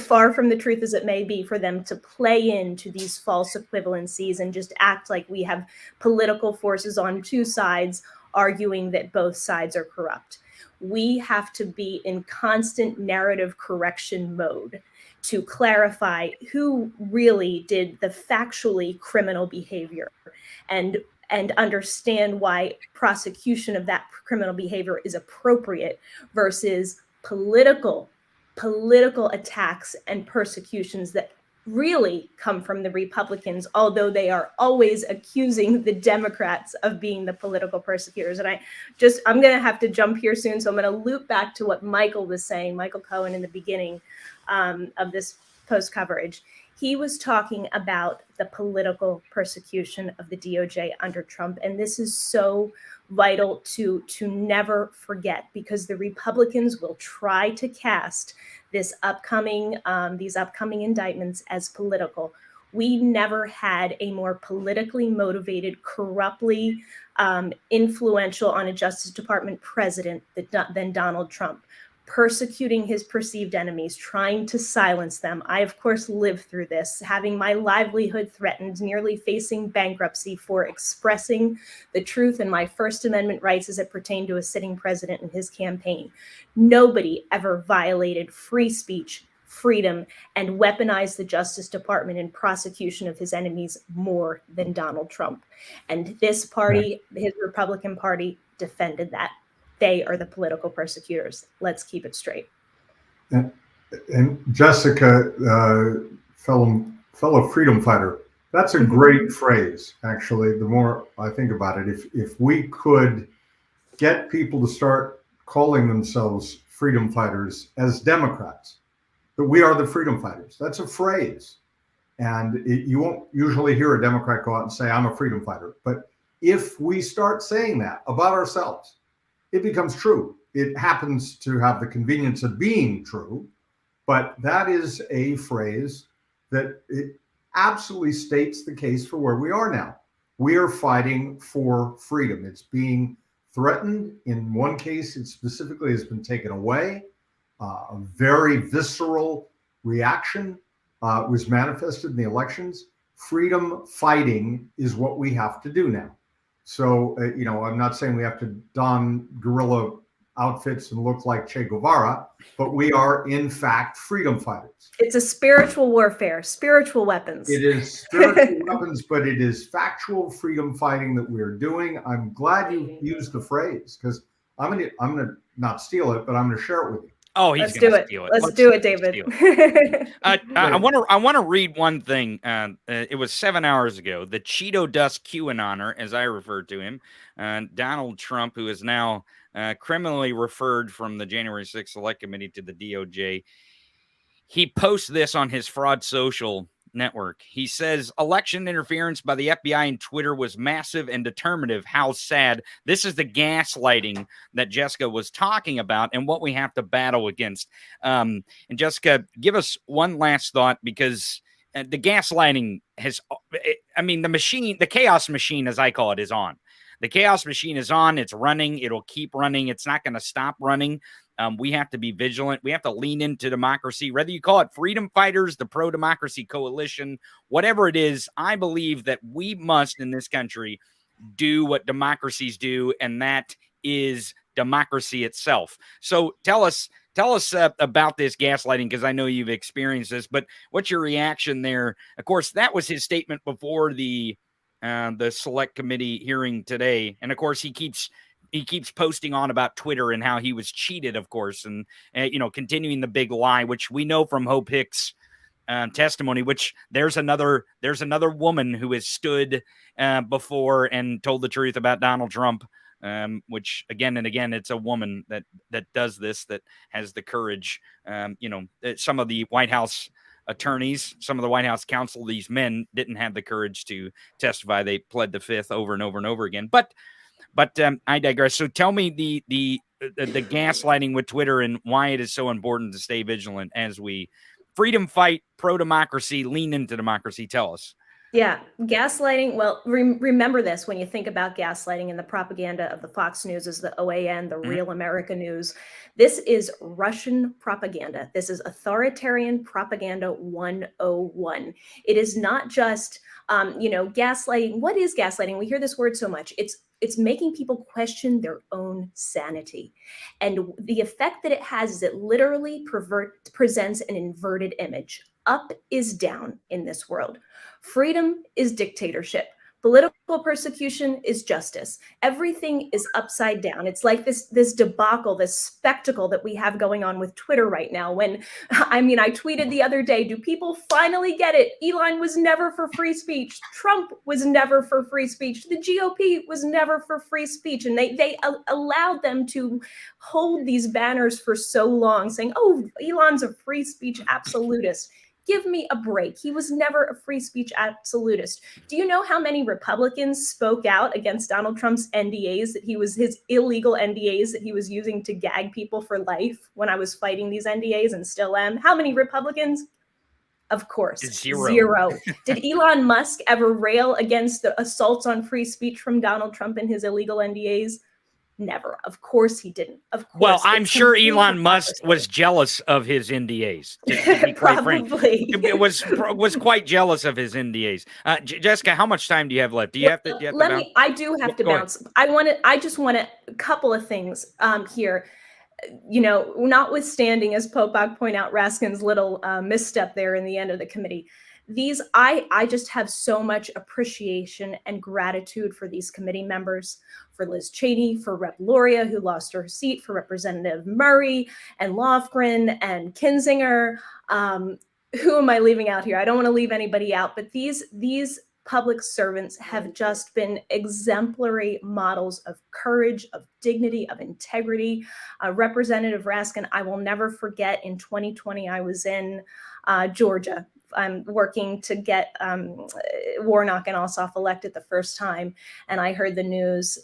far from the truth as it may be, for them to play into these false equivalencies and just act like we have political forces on two sides arguing that both sides are corrupt. We have to be in constant narrative correction mode to clarify who really did the factually criminal behavior, and understand why prosecution of that criminal behavior is appropriate versus political attacks and persecutions that really come from the Republicans, although they are always accusing the Democrats of being the political persecutors. And I'm going to have to jump here soon, so I'm going to loop back to what Michael was saying, Michael Cohen, in the beginning of this post coverage. He was talking about the political persecution of the DOJ under Trump, and this is so vital to never forget, because the Republicans will try to cast these upcoming indictments as political. We never had a more politically motivated, corruptly influential on a Justice Department president than Donald Trump, persecuting his perceived enemies, trying to silence them. I, of course, lived through this, having my livelihood threatened, nearly facing bankruptcy for expressing the truth and my First Amendment rights as it pertained to a sitting president and his campaign. Nobody ever violated free speech, freedom, and weaponized the Justice Department in prosecution of his enemies more than Donald Trump. And this party, his Republican Party, defended that. They are the political persecutors. Let's keep it straight. And Jessica, fellow freedom fighter, that's a great phrase, actually. The more I think about it, if we could get people to start calling themselves freedom fighters as Democrats, that we are the freedom fighters. That's a phrase. And you won't usually hear a Democrat go out and say, I'm a freedom fighter. But if we start saying that about ourselves, it becomes true. It happens to have the convenience of being true, but that is a phrase that it absolutely states the case for where we are now. We are fighting for freedom. It's being threatened. In one case, it specifically has been taken away. A very visceral reaction was manifested in the elections. Freedom fighting is what we have to do now. So, I'm not saying we have to don guerrilla outfits and look like Che Guevara, but we are in fact freedom fighters. It's a spiritual warfare, spiritual weapons. It is spiritual weapons, but it is factual freedom fighting that we're doing. I'm glad you used the phrase, because I'm gonna not steal it, but I'm gonna share it with you. Oh, he's gonna steal it. Let's do it, David. I want to read one thing. It was 7 hours ago. The Cheeto Dust QAnoner, as I referred to him, Donald Trump, who is now criminally referred from the January 6th Select Committee to the DOJ. He posts this on his Fraud Social network. He says, election interference by the FBI and Twitter was massive and determinative. How sad. This is the gaslighting that Jessica was talking about and what we have to battle against. And Jessica, give us one last thought, because the gaslighting has, the chaos machine, as I call it, is on. The chaos machine is on. It's running. It'll keep running. It's not going to stop running. We have to be vigilant. We have to lean into democracy, whether you call it freedom fighters, the pro-democracy coalition, whatever it is. I believe that we must, in this country, do what democracies do, and that is democracy itself. So tell us about this gaslighting, because I know you've experienced this, but what's your reaction there? Of course, that was his statement before the select committee hearing today. And of course, he keeps posting on about Twitter and how he was cheated, of course, and continuing the big lie, which we know from Hope Hicks' testimony, which there's another woman who has stood before and told the truth about Donald Trump, which again and again, it's a woman that does this, that has the courage. Some of the White House attorneys, some of the White House counsel, these men didn't have the courage to testify. They pled the fifth over and over and over again. But I digress. So tell me the gaslighting with Twitter and why it is so important to stay vigilant as we freedom fight, pro-democracy, lean into democracy. Tell us. Yeah, gaslighting. Well, remember this when you think about gaslighting and the propaganda of the Fox News is the OAN, the Real America News. This is Russian propaganda. This is authoritarian propaganda 101. It is not just, gaslighting. What is gaslighting? We hear this word so much. It's making people question their own sanity. And the effect that it has is it literally presents an inverted image. Up is down in this world. Freedom is dictatorship. Political persecution is justice. Everything is upside down. It's like this debacle, this spectacle that we have going on with Twitter right now. I tweeted the other day, do people finally get it? Elon was never for free speech. Trump was never for free speech. The GOP was never for free speech. And they allowed them to hold these banners for so long saying, oh, Elon's a free speech absolutist. Give me a break. He was never a free speech absolutist. Do you know how many Republicans spoke out against Donald Trump's NDAs, his illegal NDAs that he was using to gag people for life when I was fighting these NDAs and still am? How many Republicans? Of course, zero. Did Elon Musk ever rail against the assaults on free speech from Donald Trump and his illegal NDAs? Never. Of course he didn't. Of course. Well, I'm sure Elon Musk was jealous of his NDAs. To be quite frank, it was quite jealous of his NDAs. Jessica, how much time do you have left? Do you have to? I do have to bounce. I just want a couple of things here. Notwithstanding, as Popok pointed out, Raskin's little misstep there in the end of the committee. I just have so much appreciation and gratitude for these committee members, for Liz Cheney, for Rep. Loria, who lost her seat, for Representative Murray and Lofgren and Kinzinger. Who am I leaving out here? I don't want to leave anybody out, but these public servants have just been exemplary models of courage, of dignity, of integrity. Representative Raskin, I will never forget, in 2020, I was in Georgia. I'm working to get Warnock and Ossoff elected the first time. And I heard the news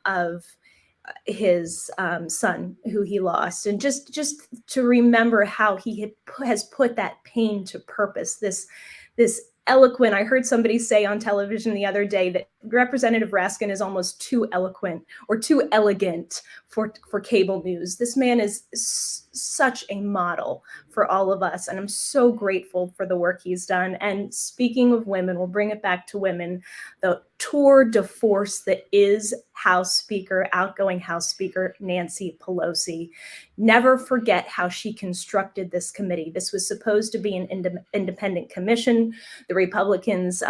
of his son who he lost. And just to remember how he has put that pain to purpose, this eloquent, I heard somebody say on television the other day that Representative Raskin is almost too eloquent or too elegant for cable news. This man is such a model for all of us, and I'm so grateful for the work he's done. And speaking of women, we'll bring it back to women. The tour de force that is outgoing House Speaker Nancy Pelosi. Never forget how she constructed this committee. This was supposed to be an independent commission. The Republicans,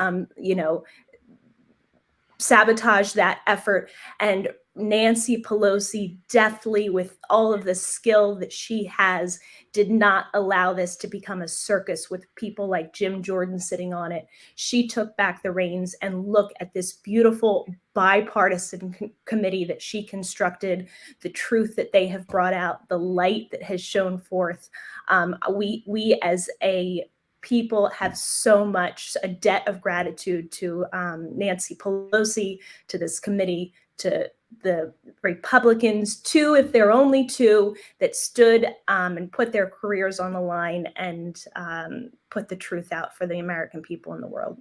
sabotaged that effort, and Nancy Pelosi deftly, with all of the skill that she has, did not allow this to become a circus with people like Jim Jordan sitting on it. She took back the reins, and look at this beautiful bipartisan committee that she constructed, the truth that they have brought out, the light that has shone forth. We as a people have so much a debt of gratitude to Nancy Pelosi, to this committee, to the Republicans, two, if they're only two, that stood and put their careers on the line and put the truth out for the American people in the world.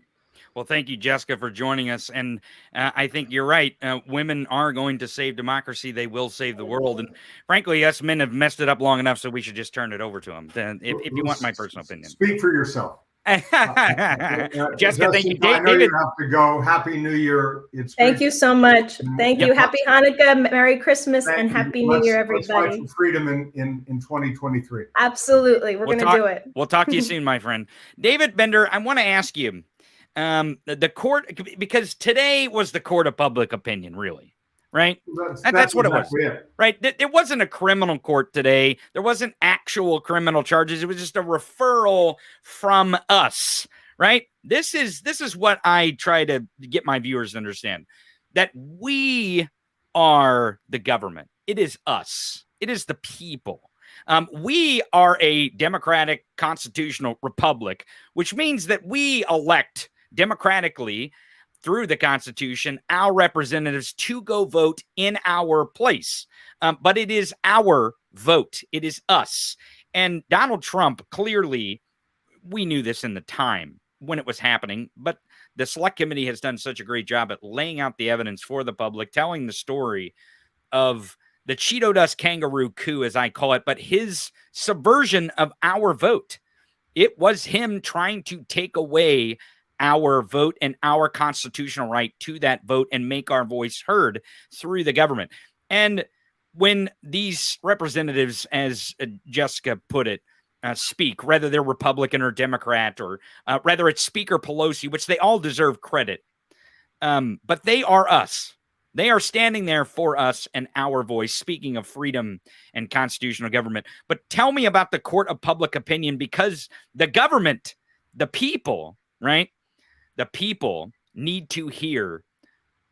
Well, thank you, Jessica, for joining us. And I think you're right. Women are going to save democracy. They will save the world. And frankly, us men have messed it up long enough, so we should just turn it over to them. If you want my personal opinion. Speak for yourself. Jessica, thank you. I know David, you have to go. Happy New Year. Thank you so much. Thank you. Happy Hanukkah, Merry Christmas, and Happy New Year, Let's fight everybody. for freedom in 2023. Absolutely. We're going to do it. We'll talk to you soon, my friend. David Bender, I want to ask you, the court, because today was the court of public opinion, really, right? That's what exactly it was, right? It wasn't a criminal court today. There wasn't actual criminal charges. It was just a referral from us, right? This is what I try to get my viewers to understand, that we are the government. It is us. It is the people. We are a democratic constitutional republic, which means that we elect democratically through the Constitution our representatives to go vote in our place. But it is our vote. It is us. And Donald Trump, clearly, we knew this in the time when it was happening, but the Select Committee has done such a great job at laying out the evidence for the public, telling the story of the Cheeto Dust kangaroo coup, as I call it, but his subversion of our vote. It was him trying to take away our vote and our constitutional right to that vote and make our voice heard through the government. And when these representatives, as Jessica put it, speak, whether they're Republican or Democrat, or whether it's Speaker Pelosi, which they all deserve credit, but they are us. They are standing there for us and our voice, speaking of freedom and constitutional government. But tell me about the court of public opinion, because the government, the people, right? The people need to hear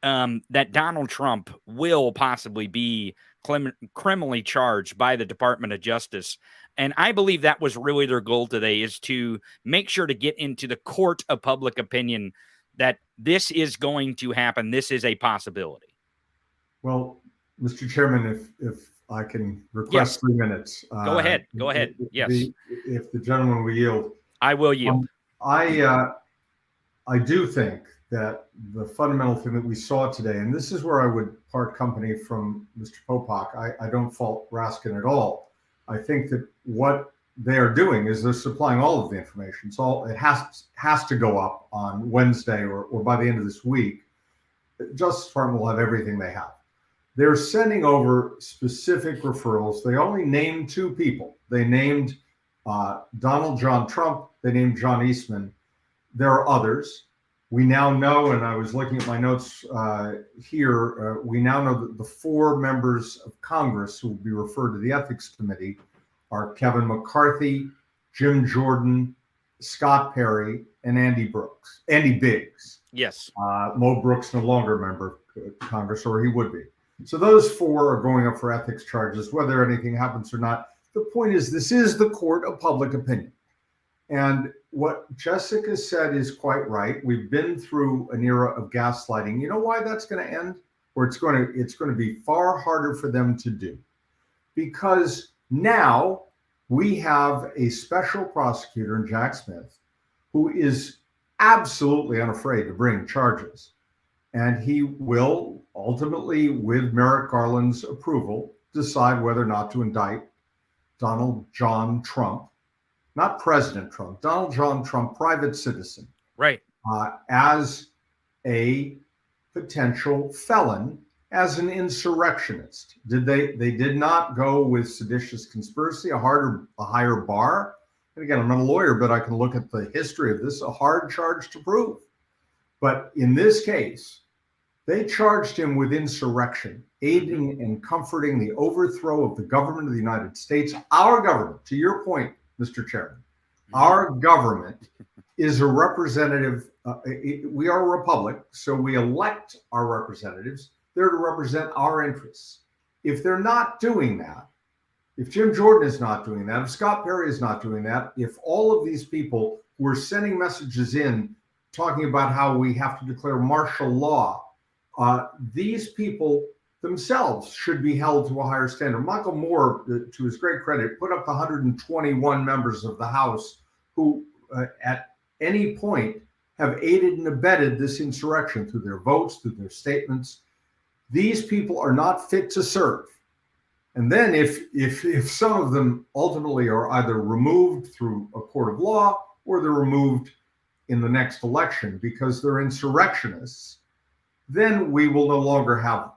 that Donald Trump will possibly be criminally charged by the Department of Justice. And I believe that was really their goal today, is to make sure to get into the court of public opinion that this is going to happen. This is a possibility. Well, Mr. Chairman, if I can request 3 minutes. Go ahead. Go ahead. Yes. If the gentleman will yield. I will yield. I do think that the fundamental thing that we saw today, and this is where I would part company from Mr. Popak. I don't fault Raskin at all. I think that what they are doing is they're supplying all of the information. So it has to go up on Wednesday or by the end of this week. The Justice Department will have everything they have. They're sending over specific referrals. They only named 2 people. They named Donald John Trump. They named John Eastman. There are others. We now know, and I was looking at my notes here, we now know that the 4 members of Congress who will be referred to the Ethics Committee are Kevin McCarthy, Jim Jordan, Scott Perry, and Andy Biggs. Yes. Mo Brooks no longer a member of Congress, or he would be. So those 4 are going up for ethics charges, whether anything happens or not. The point is, this is the court of public opinion. And what Jessica said is quite right. We've been through an era of gaslighting. You know why that's going to end? Or it's going to be far harder for them to do. Because now we have a special prosecutor in Jack Smith who is absolutely unafraid to bring charges. and he will ultimately, with Merrick Garland's approval, decide whether or not to indict Donald John Trump, not President Trump, Donald John Trump, private citizen, Right. as a potential felon, as an insurrectionist. They did not go with seditious conspiracy, a higher bar. And again, I'm not a lawyer, but I can look at the history of this, a hard charge to prove. But in this case, they charged him with insurrection, aiding and comforting the overthrow of the government of the United States. Our government, to your point, Mr. Chairman, our government is a representative. We are a republic, so we elect our representatives. They're to represent our interests. If they're not doing that, if Jim Jordan is not doing that, if Scott Perry is not doing that, if all of these people who are sending messages in talking about how we have to declare martial law, these people themselves should be held to a higher standard. Michael Moore, to his great credit, put up the 121 members of the House who at any point have aided and abetted this insurrection through their votes, through their statements. These people are not fit to serve. And then if some of them ultimately are either removed through a court of law or they're removed in the next election because they're insurrectionists, then we will no longer have,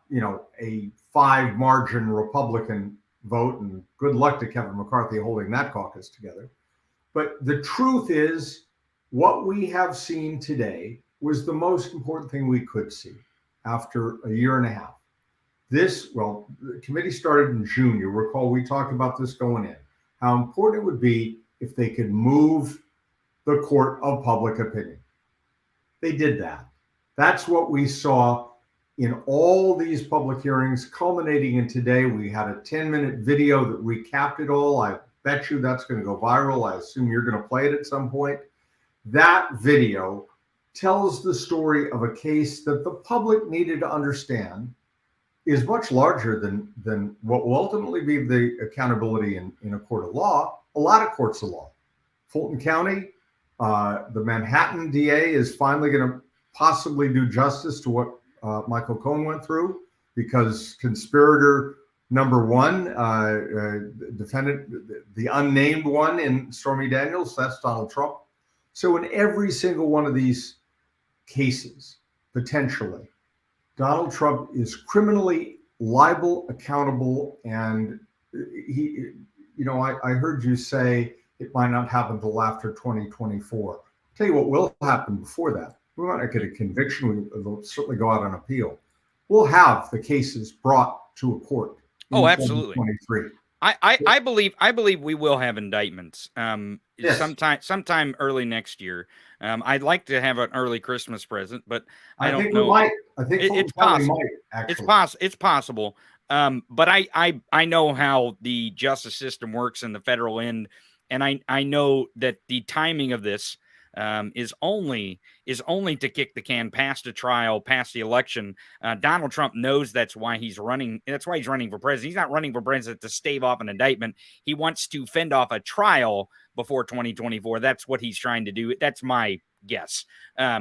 a 5-margin Republican vote, and good luck to Kevin McCarthy holding that caucus together. But the truth is, what we have seen today was the most important thing we could see after a year and a half. The committee started in June. You recall we talked about this going in, how important it would be if they could move the court of public opinion. They did that. That's what we saw in all these public hearings, culminating in today. We had a 10-minute video that recapped it all. I bet you that's going to go viral. I assume you're going to play it at some point. That video tells the story of a case that the public needed to understand is much larger than what will ultimately be the accountability in a court of law, a lot of courts of law. Fulton County, the Manhattan DA is finally going to possibly do justice to what Michael Cohen went through, because conspirator number one, defendant, the unnamed one in Stormy Daniels, that's Donald Trump. So in every single one of these cases, potentially, Donald Trump is criminally liable, accountable, and he, I heard you say it might not happen until after 2024. I'll tell you what will happen before that. We might not get a conviction. We'll certainly go out on appeal. We'll have the cases brought to a court. Oh, absolutely. 2023. I believe we will have indictments Yes. sometime early next year. I'd like to have an early Christmas present, but I don't think know. we might. I think It's Fulton County possible. might, actually. It's possible. But I know how the justice system works in the federal end, and I know that the timing of this is only to kick the can past a trial, past the election. Donald Trump knows that's why he's running. That's why he's running for president. He's not running for president to stave off an indictment. He wants to fend off a trial before 2024. That's what he's trying to do. That's my guess. I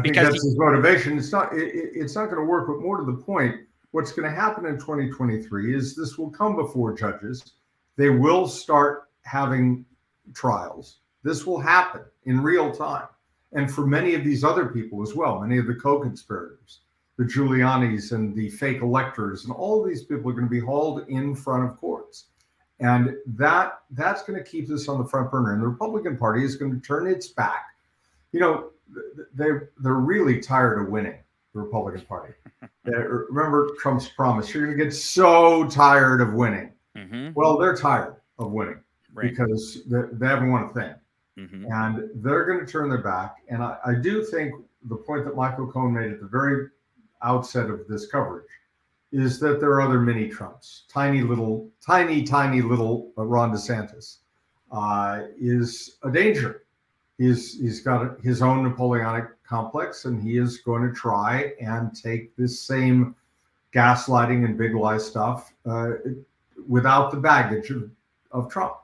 think that's his motivation. It's not going to work, but more to the point, what's going to happen in 2023 is this will come before judges. They will start having trials. This will happen in real time. And for many of these other people as well, many of the co-conspirators, the Giulianis and the fake electors, and all of these people are going to be hauled in front of courts. And that's going to keep this on the front burner. And the Republican Party is going to turn its back. They're really tired of winning, the Republican Party. Remember Trump's promise, you're going to get so tired of winning. Mm-hmm. Well, they're tired of winning, Right. because they haven't won a thing. Mm-hmm. And they're going to turn their back. And I do think the point that Michael Cohen made at the very outset of this coverage is that there are other mini Trumps, tiny little Ron DeSantis is a danger. He's got his own Napoleonic complex, and he is going to try and take this same gaslighting and big lie stuff without the baggage of Trump.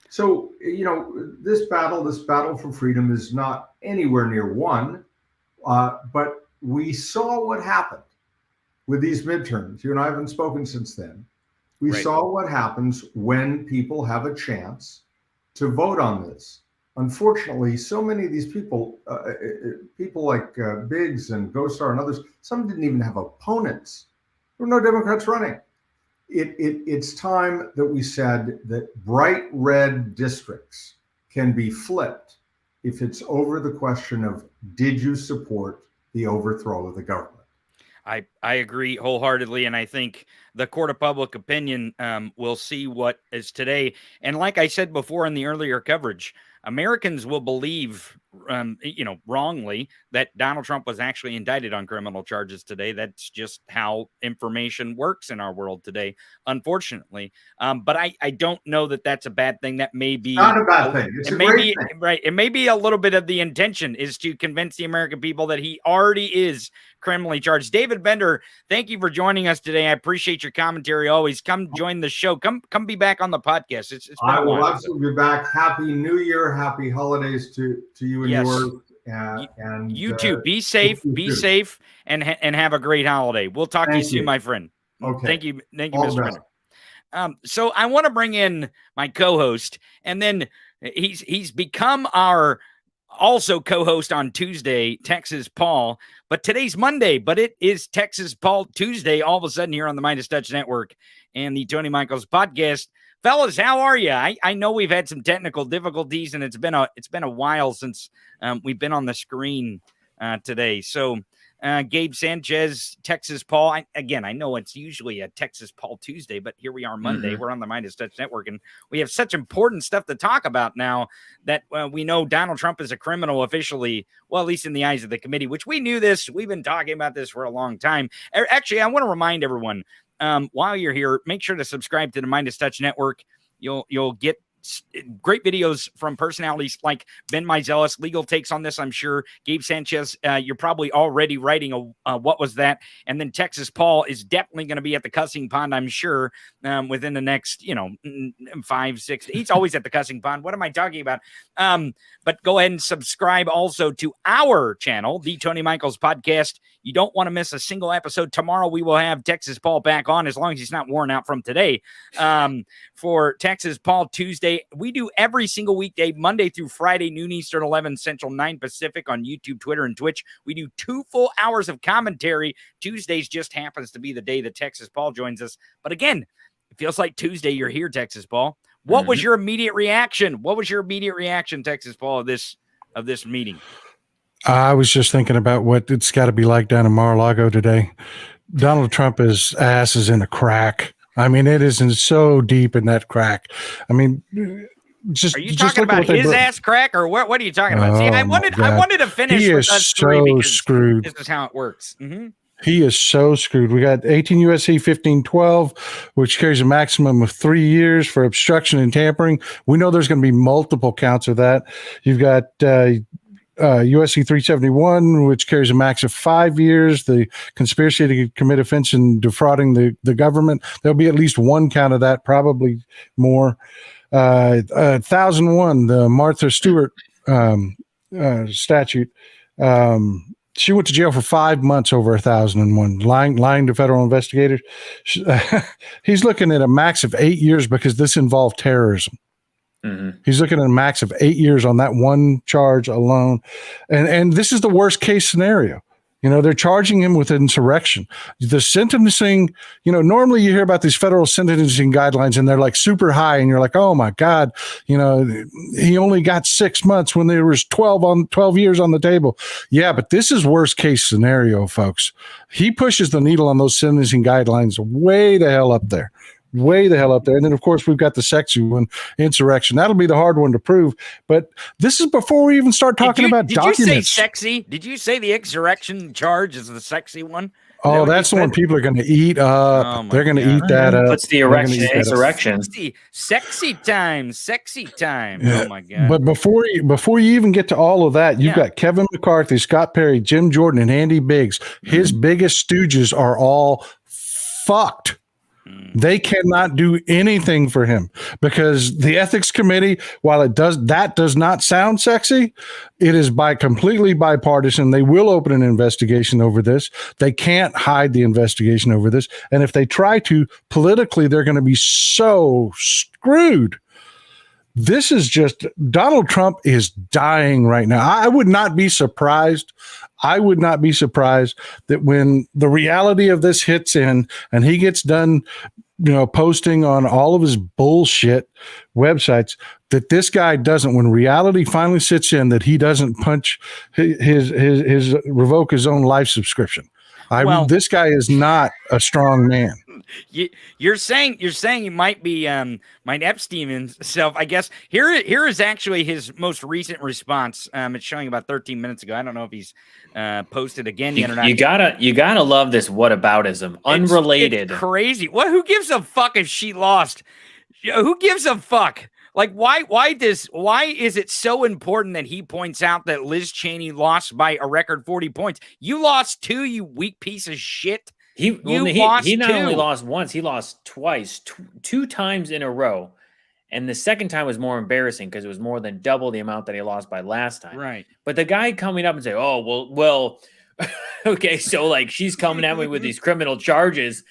So, this battle for freedom is not anywhere near won, but we saw what happened with these midterms. You and I haven't spoken since then. We saw what happens when people have a chance to vote on this. Unfortunately, so many of these people, people like Biggs and Gosar and others, some didn't even have opponents. There were no Democrats running. It's time that we said that bright red districts can be flipped if it's over the question of, did you support the overthrow of the government? I agree wholeheartedly, and I think the court of public opinion will see what is today. And like I said before in the earlier coverage, Americans will believe, wrongly, that Donald Trump was actually indicted on criminal charges today. That's just how information works in our world today, unfortunately. But I don't know that that's a bad thing. That may be not a bad thing. It's a great thing. Right. It may be a little bit of the intention is to convince the American people that he already is criminally charged. David Bender, thank you for joining us today. I appreciate your commentary always. Come join the show. Come be back on the podcast. It's been I a will while. absolutely be back. Happy New Year. Happy holidays to you and yours. And you too. Be safe. Be safe, and have a great holiday. We'll talk to you soon, my friend. Okay. Thank you, Mr. Bender. So I want to bring in my co-host, and then he's become our also co-host on Tuesday, Texas Paul. But today's Monday, but it is Texas Paul Tuesday all of a sudden here on the Midas Touch Network and the Tony Michaels podcast. Fellas, how are you? I know we've had some technical difficulties, and it's been a while since we've been on the screen today. So Gabe Sanchez, Texas Paul. I know it's usually a Texas Paul Tuesday, but here we are Monday. We're on the Midas Touch Network, and we have such important stuff to talk about now that we know Donald Trump is a criminal officially, well, at least in the eyes of the committee, which we knew this. We've been talking about this for a long time. Actually, I want to remind everyone, while you're here, make sure to subscribe to the Midas Touch Network. You'll get great videos from personalities like Ben Meiselas, legal takes on this, I'm sure. Gabe Sanchez, you're probably already writing a what was that? And then Texas Paul is definitely going to be at the cussing pond, I'm sure, within the next, 5, 6. He's always at the cussing pond. What am I talking about? But go ahead and subscribe also to our channel, The Tony Michaels Podcast. You don't want to miss a single episode. Tomorrow we will have Texas Paul back on, as long as he's not worn out from today, for Texas Paul Tuesday. We do every single weekday, Monday through Friday, noon Eastern, 11 Central, 9 Pacific on YouTube, Twitter, and Twitch. We do 2 full hours of commentary. Tuesdays just happens to be the day that Texas Paul joins us. But again, it feels like Tuesday you're here, Texas Paul. What was your immediate reaction? What was your immediate reaction, Texas Paul, of this meeting? I was just thinking about what it's got to be like down in Mar-a-Lago today. Donald Trump's ass is in a crack. I mean, it isn't so deep in that crack. I mean, are you talking about his ass crack, or what are you talking about? See, I wanted to finish with us three because screwed. This is how it works. He is so screwed. We got 18 U.S.C. 1512, which carries a maximum of 3 years for obstruction and tampering. We know there's going to be multiple counts of that. You've got USC 371, which carries a max of 5 years, the conspiracy to commit offense in defrauding the government. There'll be at least one count of that, probably more. 1001, the Martha Stewart statute. She went to jail for 5 months over 1001, lying to federal investigators. He's looking at a max of 8 years because this involved terrorism. He's looking at a max of 8 years on that one charge alone. And this is the worst case scenario. They're charging him with insurrection. The sentencing, normally you hear about these federal sentencing guidelines and they're like super high and you're like, oh my God, he only got 6 months when there was 12 years on the table. Yeah, but this is worst case scenario, folks. He pushes the needle on those sentencing guidelines way the hell up there. Way the hell up there. And then, of course, we've got the sexy one, insurrection. That'll be the hard one to prove. But this is before we even start talking about documents. Did you say sexy? Did you say the insurrection charge is the sexy one? Oh, that's the one people are going to eat up. They're going to eat that up. What's the insurrection? Sexy time. Yeah. Oh, my God. But before you even get to all of that, you've got Kevin McCarthy, Scott Perry, Jim Jordan, and Andy Biggs. His biggest stooges are all fucked. They cannot do anything for him because the ethics committee, while that does not sound sexy, it is completely bipartisan. They will open an investigation over this. They can't hide the investigation over this. And if they try to politically, they're going to be so screwed. This is just Donald Trump is dying right now. I would not be surprised. I would not be surprised that when the reality of this hits in and he gets done, posting on all of his bullshit websites, that this guy doesn't, when reality finally sits in, that he doesn't punch his revoke his own life subscription. This guy is not a strong man. You're saying he might be might Epstein himself. I guess here is actually his most recent response. It's showing about 13 minutes ago. I don't know if he's posted again yet or not. You gotta love this whataboutism. Unrelated. It's crazy. Who gives a fuck if she lost? Who gives a fuck? Like, why is it so important that he points out that Liz Cheney lost by a record 40 points? You lost 2, you weak piece of shit. He not only lost once, he lost twice, two times in a row. And the second time was more embarrassing because it was more than double the amount that he lost by last time. Right. But the guy coming up and say, oh, well, okay, so like she's coming at me with these criminal charges.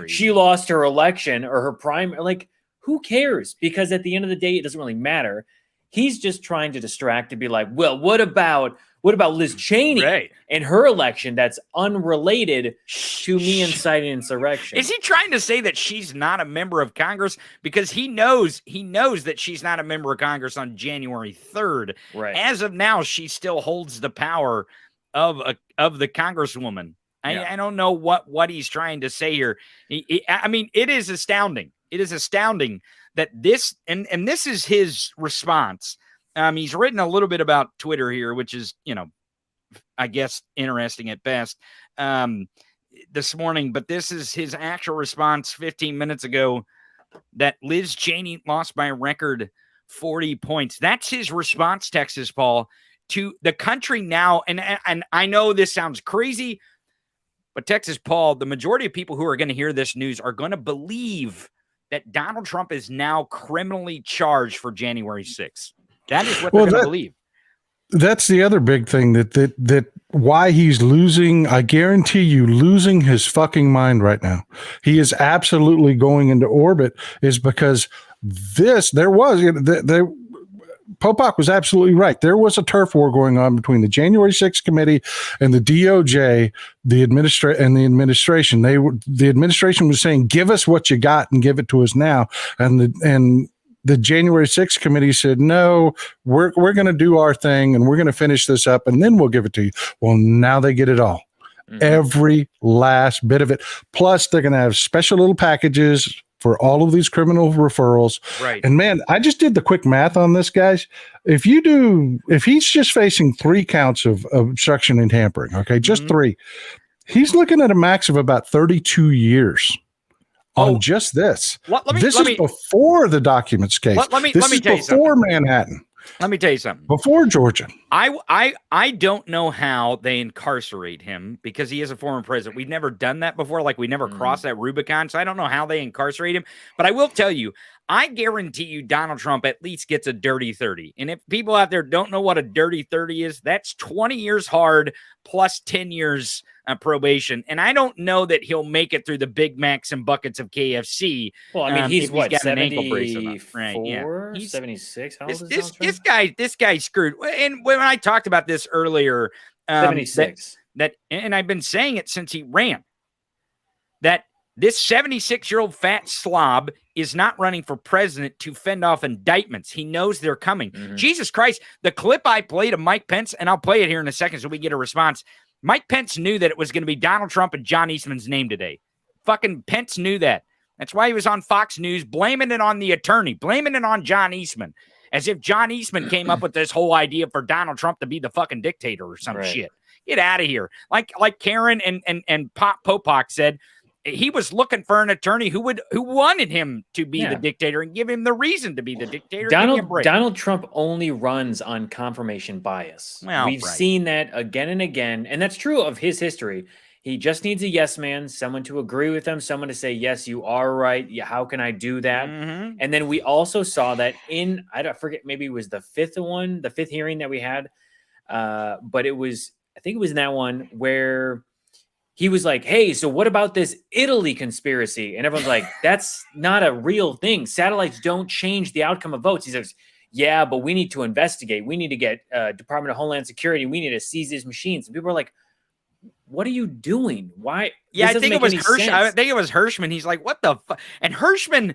She lost her election or her primary. Like, who cares? Because at the end of the day, it doesn't really matter. He's just trying to distract and be like, well, what about Liz Cheney and her election that's unrelated to me inciting insurrection? Is he trying to say that she's not a member of Congress? Because he knows that she's not a member of Congress on January 3rd. Right. As of now, she still holds the power of the Congresswoman. I don't know what he's trying to say here. I mean, it is astounding. It is astounding that this, and this is his response. He's written a little bit about Twitter here, which is, I guess interesting at best this morning, but this is his actual response 15 minutes ago that Liz Cheney lost by a record 40 points. That's his response, Texas Paul, to the country now. And I know this sounds crazy, but Texas Paul, the majority of people who are going to hear this news are going to believe that Donald Trump is now criminally charged for January 6th. That is what they're going to believe. That's the other big thing that why he's losing. I guarantee you, losing his fucking mind right now. He is absolutely going into orbit. Is because Popok was absolutely right. There was a turf war going on between the January 6th committee and the DOJ, the administration. The administration was saying, "Give us what you got and give it to us now," and the January 6th committee said, no, we're going to do our thing and we're going to finish this up and then we'll give it to you. Well, now they get it all. Mm-hmm. Every last bit of it. Plus, they're going to have special little packages for all of these criminal referrals. Right. And man, I just did the quick math on this, guys. If he's just facing 3 counts of obstruction and tampering, okay, just 3, he's looking at a max of about 32 years. On just this. This is before the documents case. This is before Manhattan. Let me tell you something. Before Georgia. I don't know how they incarcerate him because he is a former president. We've never done that before. Like we never crossed that Rubicon. So I don't know how they incarcerate him. But I will tell you, I guarantee you Donald Trump at least gets a dirty 30. And if people out there don't know what a dirty 30 is, that's 20 years hard plus 10 years probation. And I don't know that he'll make it through the Big Macs and buckets of KFC. Well, I mean, he's what, got an ankle brace or not. Right? Yeah. He's 76. How old is this guy's screwed. And when I talked about this earlier, 76. And I've been saying it since he ran, that this 76-year-old fat slob is not running for president to fend off indictments. He knows they're coming. Mm-hmm. Jesus Christ. The clip I played of Mike Pence, and I'll play it here in a second so we get a response. Mike Pence knew that it was going to be Donald Trump and John Eastman's name today. Fucking Pence knew that. That's why he was on Fox News blaming it on the attorney, blaming it on John Eastman, as if John Eastman came up with this whole idea for Donald Trump to be the fucking dictator or some shit. Get out of here. Like Karen and Popok said, he was looking for an attorney who wanted him to be the dictator and give him the reason to be the dictator. Donald Trump only runs on confirmation bias. We've seen that again and again, and that's true of his history. He just needs a yes man, someone to agree with him, someone to say, yes, you are right. Yeah, how can I do that? Mhm. And then we also saw that in, I don't forget, maybe it was the fifth hearing that we had. But it was, I think it was in that one where he was like, hey, so what about this Italy conspiracy? And everyone's like, that's not a real thing. Satellites don't change the outcome of votes. He says, yeah, but we need to investigate. We need to get Department of Homeland Security. We need to seize these machines. And people are like, what are you doing? Why? Yeah, This I think it doesn't was make any I sense. think it was Hirschman. He's like, what the fuck? And Hirschman,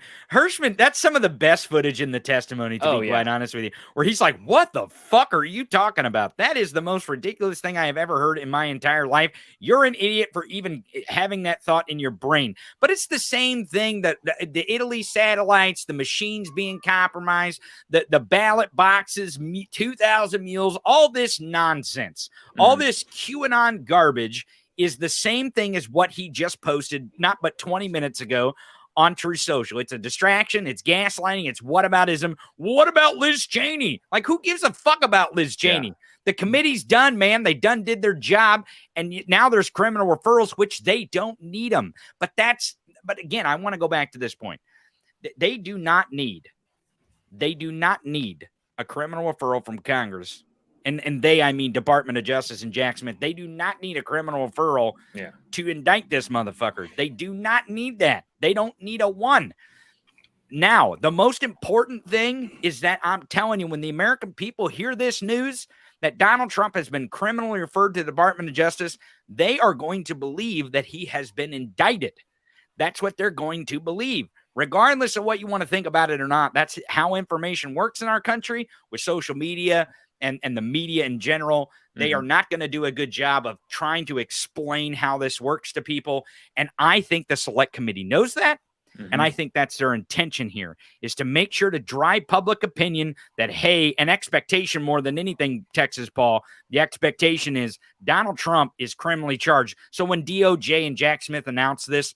that's some of the best footage in the testimony, to be quite honest with you, where he's like, what the fuck are you talking about? That is the most ridiculous thing I have ever heard in my entire life. You're an idiot for even having that thought in your brain. But it's the same thing that the Italy satellites, the machines being compromised, the ballot boxes, 2,000 mules, all this nonsense, all this QAnon garbage is the same thing as what he just posted not but 20 minutes ago on True Social. It's a distraction. It's gaslighting. It's whataboutism. What about Liz Cheney? Like, who gives a fuck about Liz Cheney? Yeah. The committee's done, man. They did their job. And now there's criminal referrals, which they don't need them. But again, I want to go back to this point. They do not need a criminal referral from Congress. And they, I mean, Department of Justice and Jack Smith. They do not need a criminal referral to indict this motherfucker. They do not need that. They don't need a one. Now, the most important thing is that I'm telling you, when the American people hear this news that Donald Trump has been criminally referred to the Department of Justice, they are going to believe that he has been indicted. That's what they're going to believe. Regardless of what you want to think about it or not, that's how information works in our country with social media and the media in general. They are not going to do a good job of trying to explain how this works to people. And I think the Select Committee knows that. And I think that's their intention here, is to make sure to drive public opinion that, hey, an expectation more than anything, Texas Paul, the expectation is Donald Trump is criminally charged. So when DOJ and Jack Smith announced this,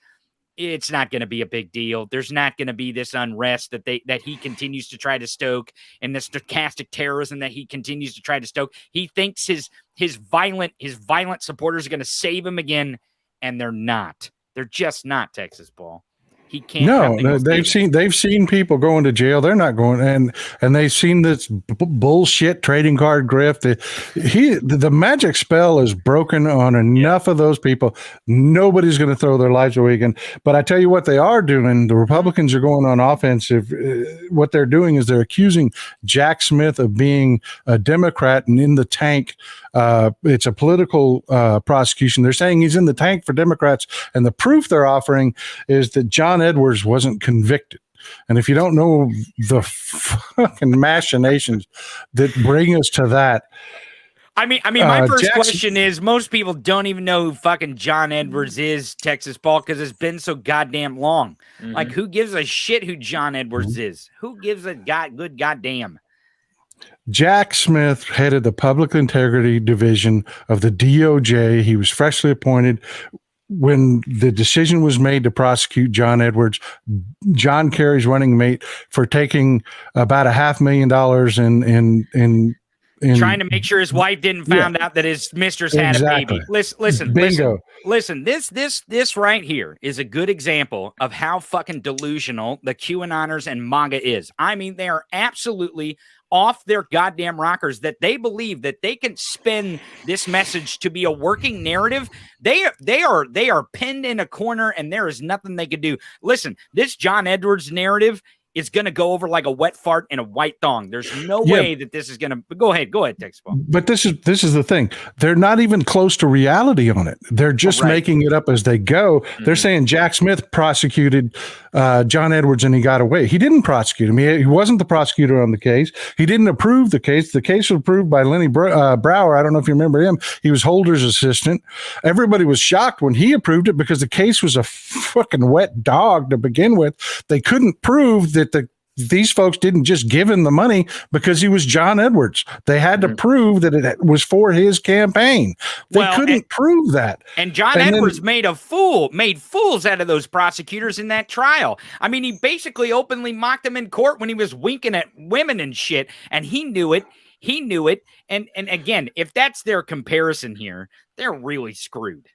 it's not going to be a big deal. There's not going to be this unrest that he continues to try to stoke, and the stochastic terrorism that he continues to try to stoke. He thinks his violent supporters are going to save him again, and they're not. They're just not, Texas Paul. He can't. No, they've seen people going to jail. They're not going, and they've seen this bullshit trading card grift. The magic spell is broken on enough of those people. Nobody's going to throw their lives away again. But I tell you what, they are doing. The Republicans are going on offensive. What they're doing is they're accusing Jack Smith of being a Democrat and in the tank. It's a political prosecution. They're saying he's in the tank for Democrats, and the proof they're offering is that John Edwards wasn't convicted. And if you don't know the fucking machinations that bring us to that, I mean, my first question is, most people don't even know who fucking John Edwards is, Texas Paul, because it's been so goddamn long. Like, who gives a shit who John Edwards is? Who gives a good goddamn? Jack Smith headed the Public Integrity Division of the DOJ. He was freshly appointed. When the decision was made to prosecute John Edwards, John Kerry's running mate, for taking about $500,000 in trying to make sure his wife didn't find out that his mistress had a baby. Listen, this right here is a good example of how fucking delusional the QAnoners and MAGA is. I mean, they are absolutely off their goddamn rockers that they believe that they can spin this message to be a working narrative. They are pinned in a corner, and there is nothing they could do. Listen, this John Edwards narrative is going to go over like a wet fart in a white thong. There's no way that this is going to go ahead, Texas Paul. But this is the thing. They're not even close to reality on it. They're just making it up as they go. They're saying Jack Smith prosecuted John Edwards and he got away. He didn't prosecute him. He wasn't the prosecutor on the case. He didn't approve the case. The case was approved by Lenny Brower. I don't know if you remember him. He was Holder's assistant. Everybody was shocked when he approved it because the case was a fucking wet dog to begin with. They couldn't prove that these folks didn't just give him the money because he was John Edwards. They had to prove that it was for his campaign. They couldn't prove that. And John Edwards made fools out of those prosecutors in that trial. I mean, he basically openly mocked them in court when he was winking at women and shit, and he knew it. And again, if that's their comparison here, they're really screwed.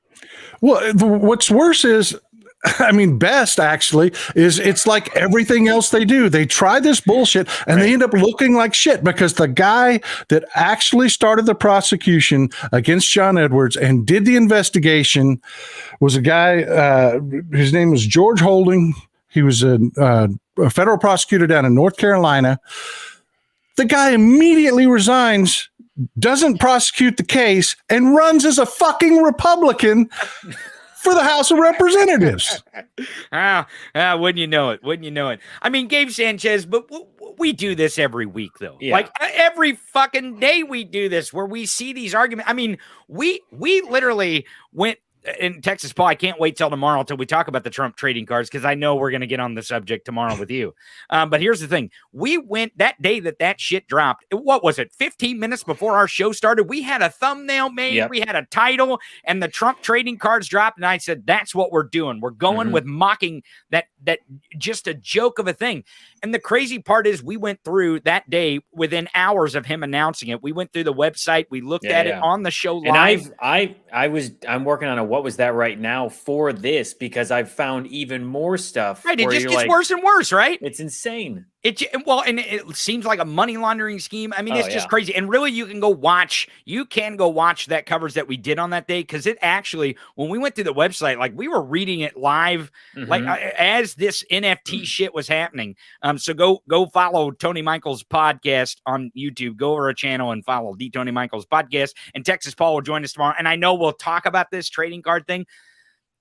Well, what's worse is, I mean, best actually is it's like everything else they do. They try this bullshit and they end up looking like shit because the guy that actually started the prosecution against John Edwards and did the investigation was a guy, his name was George Holding. He was a federal prosecutor down in North Carolina. The guy immediately resigns, doesn't prosecute the case, and runs as a fucking Republican for the House of Representatives. Wouldn't you know it? Wouldn't you know it? I mean, Gabe Sanchez, but we do this every week, though. Yeah. Like every fucking day we do this where we see these arguments. I mean, we literally went in Texas, Paul. I can't wait till tomorrow till we talk about the Trump trading cards because I know we're going to get on the subject tomorrow with you. But here's the thing. We went that day that shit dropped. What was it? 15 minutes before our show started, we had a thumbnail made. Yep. We had a title and the Trump trading cards dropped. And I said, that's what we're doing. We're going with mocking that just a joke of a thing. And the crazy part is we went through that day within hours of him announcing it. We went through the website. We looked at it on the show live. And I'm working on a what was that right now for this because I've found even more stuff. Right. It just gets worse and worse, right? It's insane. And it seems like a money laundering scheme. I mean, it's just crazy. And really, you can go watch that coverage that we did on that day. Cause it actually, when we went through the website, like we were reading it live, like as this NFT shit was happening. So go follow Tony Michael's podcast on YouTube, go over a channel and follow the Tony Michael's podcast, and Texas Paul will join us tomorrow. And I know we'll talk about this trading card thing.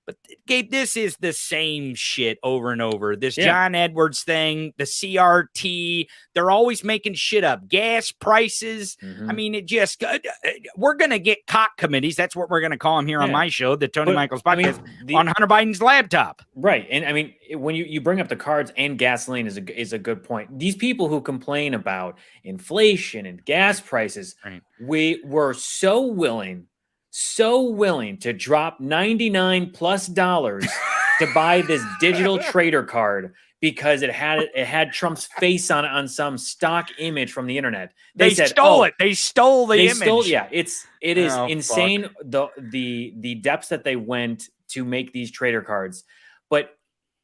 But Gabe, this is the same shit over and over. This John Edwards thing, the CRT, they're always making shit up. Gas prices. I mean, we're going to get cock committees. That's what we're going to call them here on my show, the Tony Michaels podcast, on Hunter Biden's laptop. Right. And I mean, when you bring up the cards and gasoline is a good point. These people who complain about inflation and gas prices, we were so willing to drop $99+ to buy this digital trader card because it had Trump's face on some stock image from the internet. They stole it. They stole the image. It is insane the depths that they went to make these trader cards. But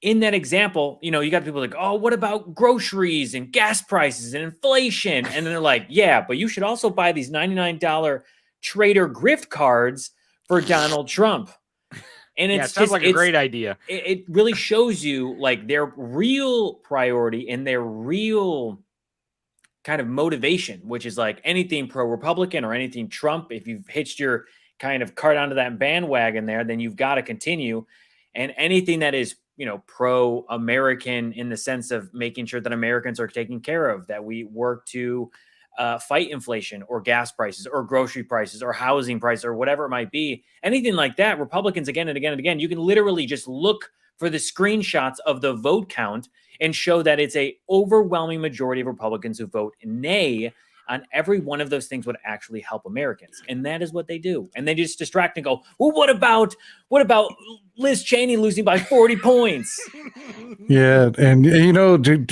in that example, you got people like, oh, what about groceries and gas prices and inflation? And then they're like, yeah, but you should also buy these $99 trader grift cards for Donald Trump. And it sounds like a great idea. It really shows you like their real priority and their real kind of motivation, which is like anything pro-Republican or anything Trump. If you've hitched your kind of cart onto that bandwagon there, then you've got to continue. And anything that is, pro-American in the sense of making sure that Americans are taken care of, that we work to fight inflation or gas prices or grocery prices or housing prices or whatever it might be, anything like that, Republicans again and again and again, you can literally just look for the screenshots of the vote count and show that it's a overwhelming majority of Republicans who vote nay on every one of those things would actually help Americans. And that is what they do. And they just distract and go, well, what about Liz Cheney losing by 40 points? Yeah. And,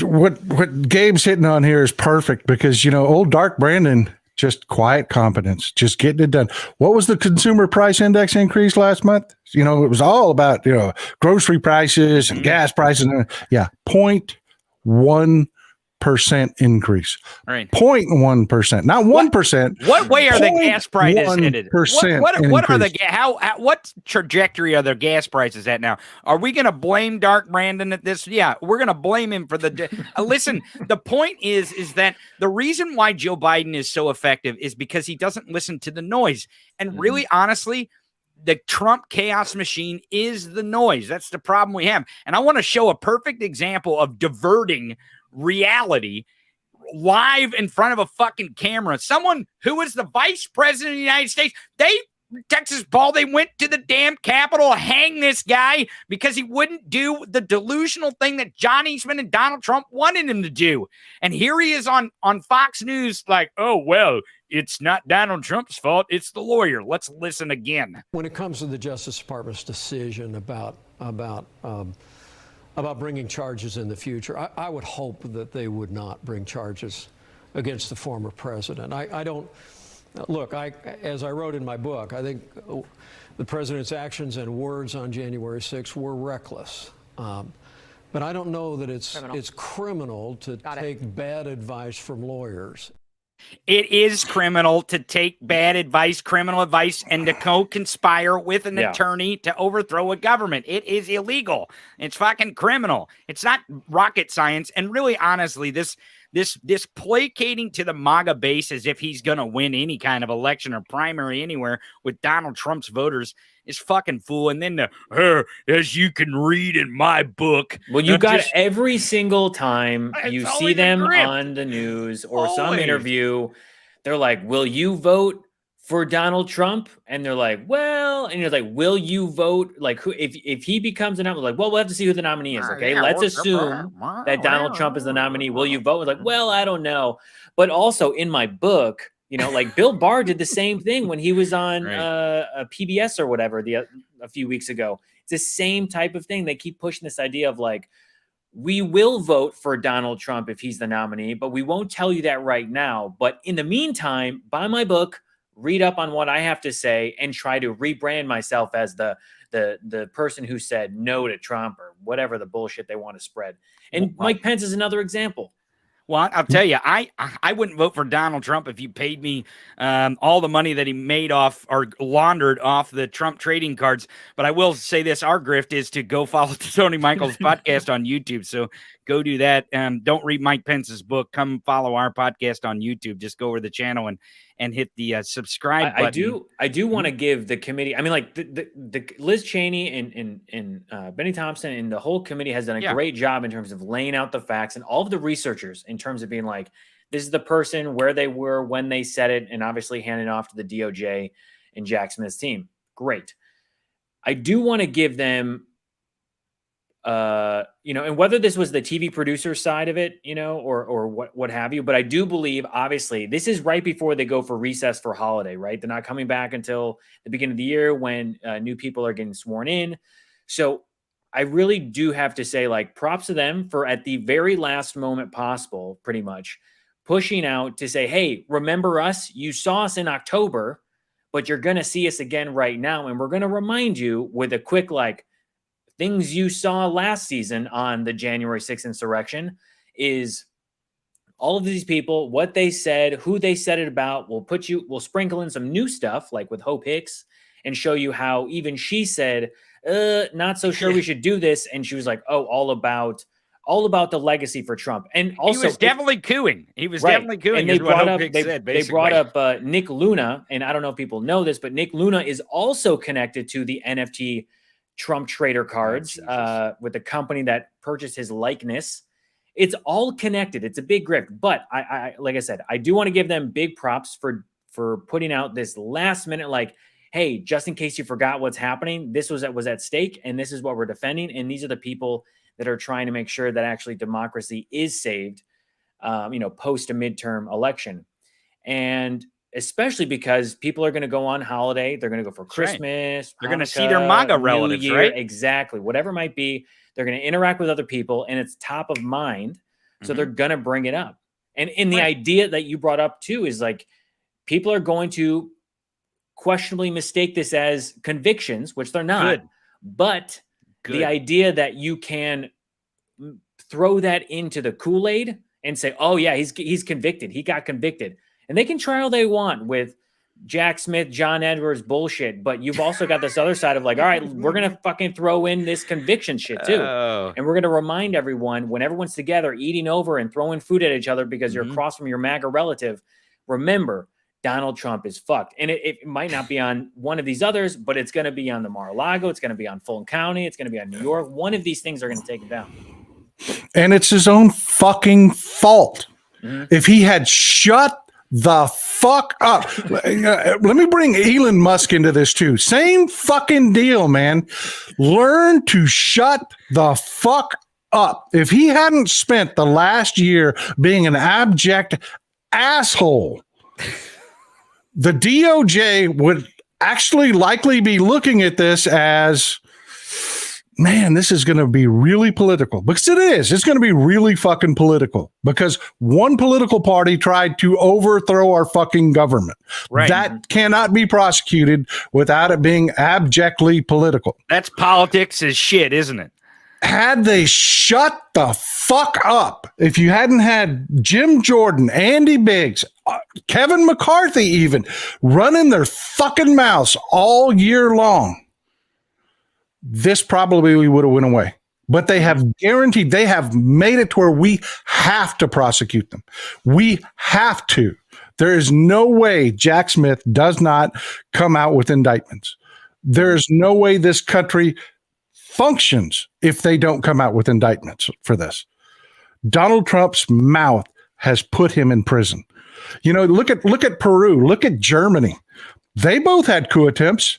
what Gabe's hitting on here is perfect because, old Dark Brandon, just quiet competence, just getting it done. What was the consumer price index increase last month? It was all about, grocery prices and gas prices. 0.1% increase. Right. 0.1%, not 1%. What way are the gas prices headed? What are what trajectory are the gas prices at now? Are we going to blame Dark Brandon at this? Yeah, we're going to blame him for the listen, the point is that the reason why Joe Biden is so effective is because he doesn't listen to the noise. And really, honestly, the Trump chaos machine is the noise. That's the problem we have. And I want to show a perfect example of diverting reality live in front of a fucking camera. Someone who is the vice president of the United States, Texas Paul, they went to the damn Capitol, hang this guy because he wouldn't do the delusional thing that John Eastman and Donald Trump wanted him to do. And here he is on Fox News like, oh, well, it's not Donald Trump's fault. It's the lawyer. Let's listen again. When it comes to the Justice Department's decision about bringing charges in the future, I would hope that they would not bring charges against the former president. Look, as I wrote in my book, I think the president's actions and words on January 6th were reckless. But I don't know that it's criminal to take bad advice from lawyers. It is criminal to take bad advice, criminal advice, and to co-conspire with an attorney to overthrow a government. It is illegal. It's fucking criminal. It's not rocket science. And really, honestly, this placating to the MAGA base as if he's going to win any kind of election or primary anywhere with Donald Trump's voters is fucking fool. And then as you can read in my book. Well, you got every single time you see them on the news or some interview, they're like, will you vote for Donald Trump? And they're like, well, and you're like, will you vote? Like, who, if he becomes the nominee, like, well, we'll have to see who the nominee is. Okay, let's assume that Donald Trump is the nominee. Will you vote? Like, well, I don't know. But also in my book, you know, like Bill Barr did the same thing when he was on a PBS or whatever a few weeks ago. It's the same type of thing. They keep pushing this idea of like, we will vote for Donald Trump if he's the nominee, but we won't tell you that right now. But in the meantime, buy my book, read up on what I have to say, and try to rebrand myself as the person who said no to Trump or whatever the bullshit they want to spread. And Mike Pence is another example. Well, I'll tell you, I wouldn't vote for Donald Trump if you paid me all the money that he made off or laundered off the Trump trading cards. But I will say this, our grift is to go follow Tony Michael's podcast on YouTube. So go do that. Don't read Mike Pence's book. Come follow our podcast on YouTube. Just go over the channel and hit the subscribe button. I do want to give the committee, I mean, like the Liz Cheney and Benny Thompson and the whole committee has done a great job in terms of laying out the facts, and all of the researchers in terms of being like, this is the person, where they were when they said it, and obviously handing off to the DOJ and Jack Smith's team. Great. I do want to give them, you know, and whether this was the TV producer side of it, you know, or what have you, but I do believe, obviously, this is right before they go for recess for holiday, right? They're not coming back until the beginning of the year when new people are getting sworn in. So I really do have to say, like, props to them for at the very last moment possible, pretty much pushing out to say, hey, remember us? You saw us in October, but you're going to see us again right now. And we're going to remind you with a quick, like, things you saw last season on the January 6th insurrection is all of these people, what they said, who they said it about. We'll sprinkle in some new stuff like with Hope Hicks and show you how even she said, not so sure we should do this. And she was like, oh, all about the legacy for Trump. And also, he was definitely cooing. He was definitely cooing. And they brought up Nick Luna. And I don't know if people know this, but Nick Luna is also connected to the NFT Trump trader cards with the company that purchased his likeness. It's all connected. It's a big grift. But I like I said, I do want to give them big props for putting out this last minute, like, hey, just in case you forgot what's happening, this was at stake, and this is what we're defending. And these are the people that are trying to make sure that actually democracy is saved, you know, post a midterm election. And especially because people are going to go on holiday. They're going to go for Christmas. They're going to see their MAGA relatives, right? Exactly. Whatever it might be. They're going to interact with other people, and it's top of mind. So they're going to bring it up. And in the idea that you brought up too is like, people are going to questionably mistake this as convictions, which they're not. But the idea that you can throw that into the Kool-Aid and say, oh yeah, he's convicted. He got convicted. And they can try all they want with Jack Smith, John Edwards bullshit. But you've also got this other side of like, all right, we're going to fucking throw in this conviction shit too. And we're going to remind everyone when everyone's together eating over and throwing food at each other because you're across from your MAGA relative, remember, Donald Trump is fucked. And it might not be on one of these others, but it's going to be on the Mar-a-Lago. It's going to be on Fulton County. It's going to be on New York. One of these things are going to take it down. And it's his own fucking fault. If he had shut the fuck up. Let me bring Elon Musk into this too. Same fucking deal, man. Learn to shut the fuck up. If he hadn't spent the last year being an abject asshole, the DOJ would actually likely be looking at this as man, this is going to be really political, because it is. It's going to be really fucking political, because one political party tried to overthrow our fucking government. Right. That cannot be prosecuted without it being abjectly political. That's politics as shit, isn't it? Had they shut the fuck up, if you hadn't had Jim Jordan, Andy Biggs, Kevin McCarthy even running their fucking mouths all year long, this probably would have went away. But they have guaranteed, they have made it to where we have to prosecute them. We have to. There is no way Jack Smith does not come out with indictments. There is no way this country functions if they don't come out with indictments for this. Donald Trump's mouth has put him in prison. You know, look at Peru, look at Germany. They both had coup attempts.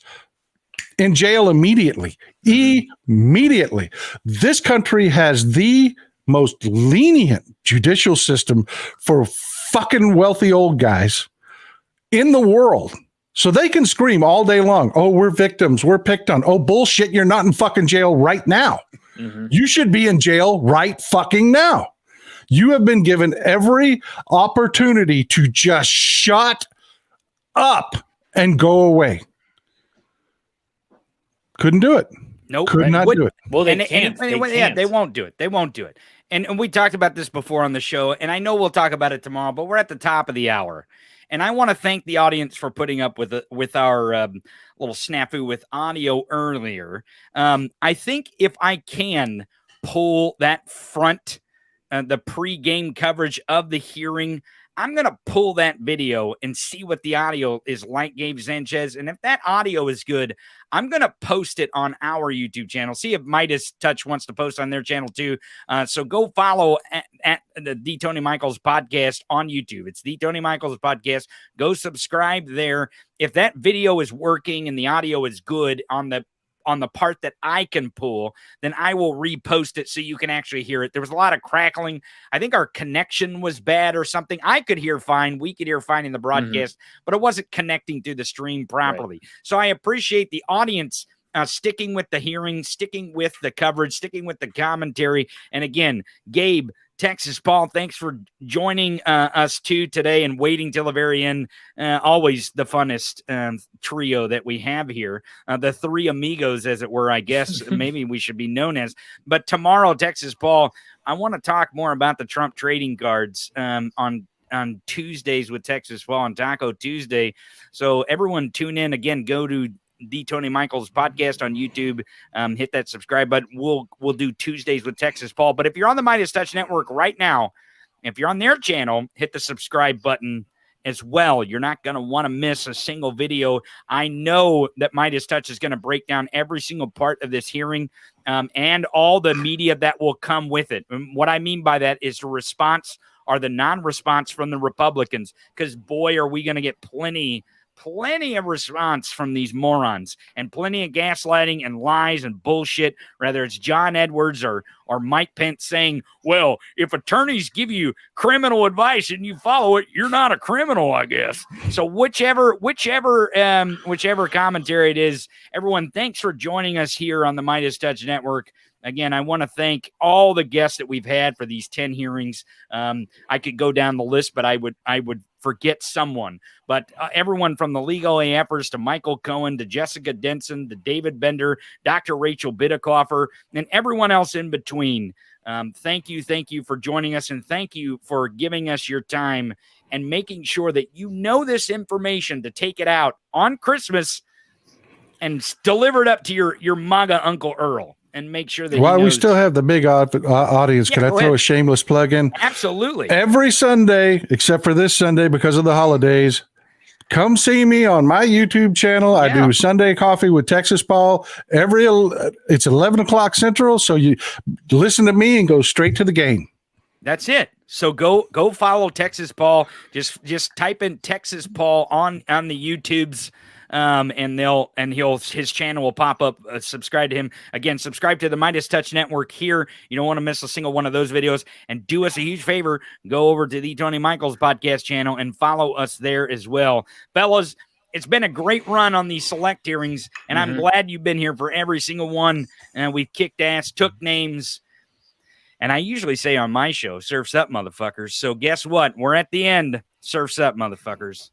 In jail immediately. Immediately. This country has the most lenient judicial system for fucking wealthy old guys in the world. So they can scream all day long, oh, we're victims, we're picked on. Oh, bullshit, you're not in fucking jail right now. Mm-hmm. You should be in jail right fucking now. You have been given every opportunity to just shut up and go away. Couldn't do it. Nope. Could not do it. Well, they can't. Yeah, they won't do it. They won't do it. And we talked about this before on the show, and I know we'll talk about it tomorrow, but we're at the top of the hour. And I want to thank the audience for putting up with our little snafu with audio earlier. I think if I can pull that front, the pre-game coverage of the hearing, I'm going to pull that video and see what the audio is like, Gabe Sanchez. And if that audio is good, I'm going to post it on our YouTube channel. See if Midas Touch wants to post on their channel too. So go follow at the Tony Michaels podcast on YouTube. It's the Tony Michaels podcast. Go subscribe there. If that video is working and the audio is good on the part that I can pull, then I will repost it so you can actually hear it. There was a lot of crackling. I think our connection was bad or something. I could hear fine. We could hear fine in the broadcast, but it wasn't connecting to the stream properly. Right. So I appreciate the audience sticking with the hearing, sticking with the coverage, sticking with the commentary. And again, Gabe, Texas Paul, thanks for joining us too today and waiting till the very end. Always the funnest trio that we have here. The three amigos, as it were, I guess, maybe we should be known as. But tomorrow, Texas Paul, I want to talk more about the Trump trading cards on Tuesdays with Texas Paul on Taco Tuesday. So everyone tune in. Again, go to the Tony Michaels podcast on YouTube. Hit that subscribe button. We'll do Tuesdays with Texas Paul. But if you're on the Midas Touch Network right now, if you're on their channel, hit the subscribe button as well. You're not going to want to miss a single video. I know that Midas Touch is going to break down every single part of this hearing and all the media that will come with it. And what I mean by that is the response or the non-response from the Republicans, because boy, are we going to get plenty of response from these morons and plenty of gaslighting and lies and bullshit, whether it's John Edwards or Mike Pence saying, well, if attorneys give you criminal advice and you follow it, you're not a criminal, I guess. So whichever commentary it is, everyone, thanks for joining us here on the Midas Touch Network. Again, I want to thank all the guests that we've had for these 10 hearings. I could go down the list, but I would forget someone. But everyone from the legal AFers to Michael Cohen to Jessica Denson to David Bender, Dr. Rachel Bidikofer, and everyone else in between. Thank you for joining us, and thank you for giving us your time and making sure that you know this information to take it out on Christmas and deliver it up to your MAGA Uncle Earl. And make sure that while we still have the big audience, can I throw a shameless plug in? Absolutely. Every Sunday, except for this Sunday because of the holidays, come see me on my YouTube channel. I do Sunday Coffee with Texas Paul. It's 11 o'clock Central, so you listen to me and go straight to the game. That's it. So go follow Texas Paul. Just type in Texas Paul on the YouTubes. And his channel will pop up. Subscribe to him. Again, subscribe to the Midas Touch Network here. You don't want to miss a single one of those videos. And do us a huge favor. Go over to the Tony Michaels podcast channel and follow us there as well. Fellas, it's been a great run on these select hearings, and I'm glad you've been here for every single one. And we've kicked ass, took names. And I usually say on my show, surf's up, motherfuckers. So guess what? We're at the end. Surf's up, motherfuckers.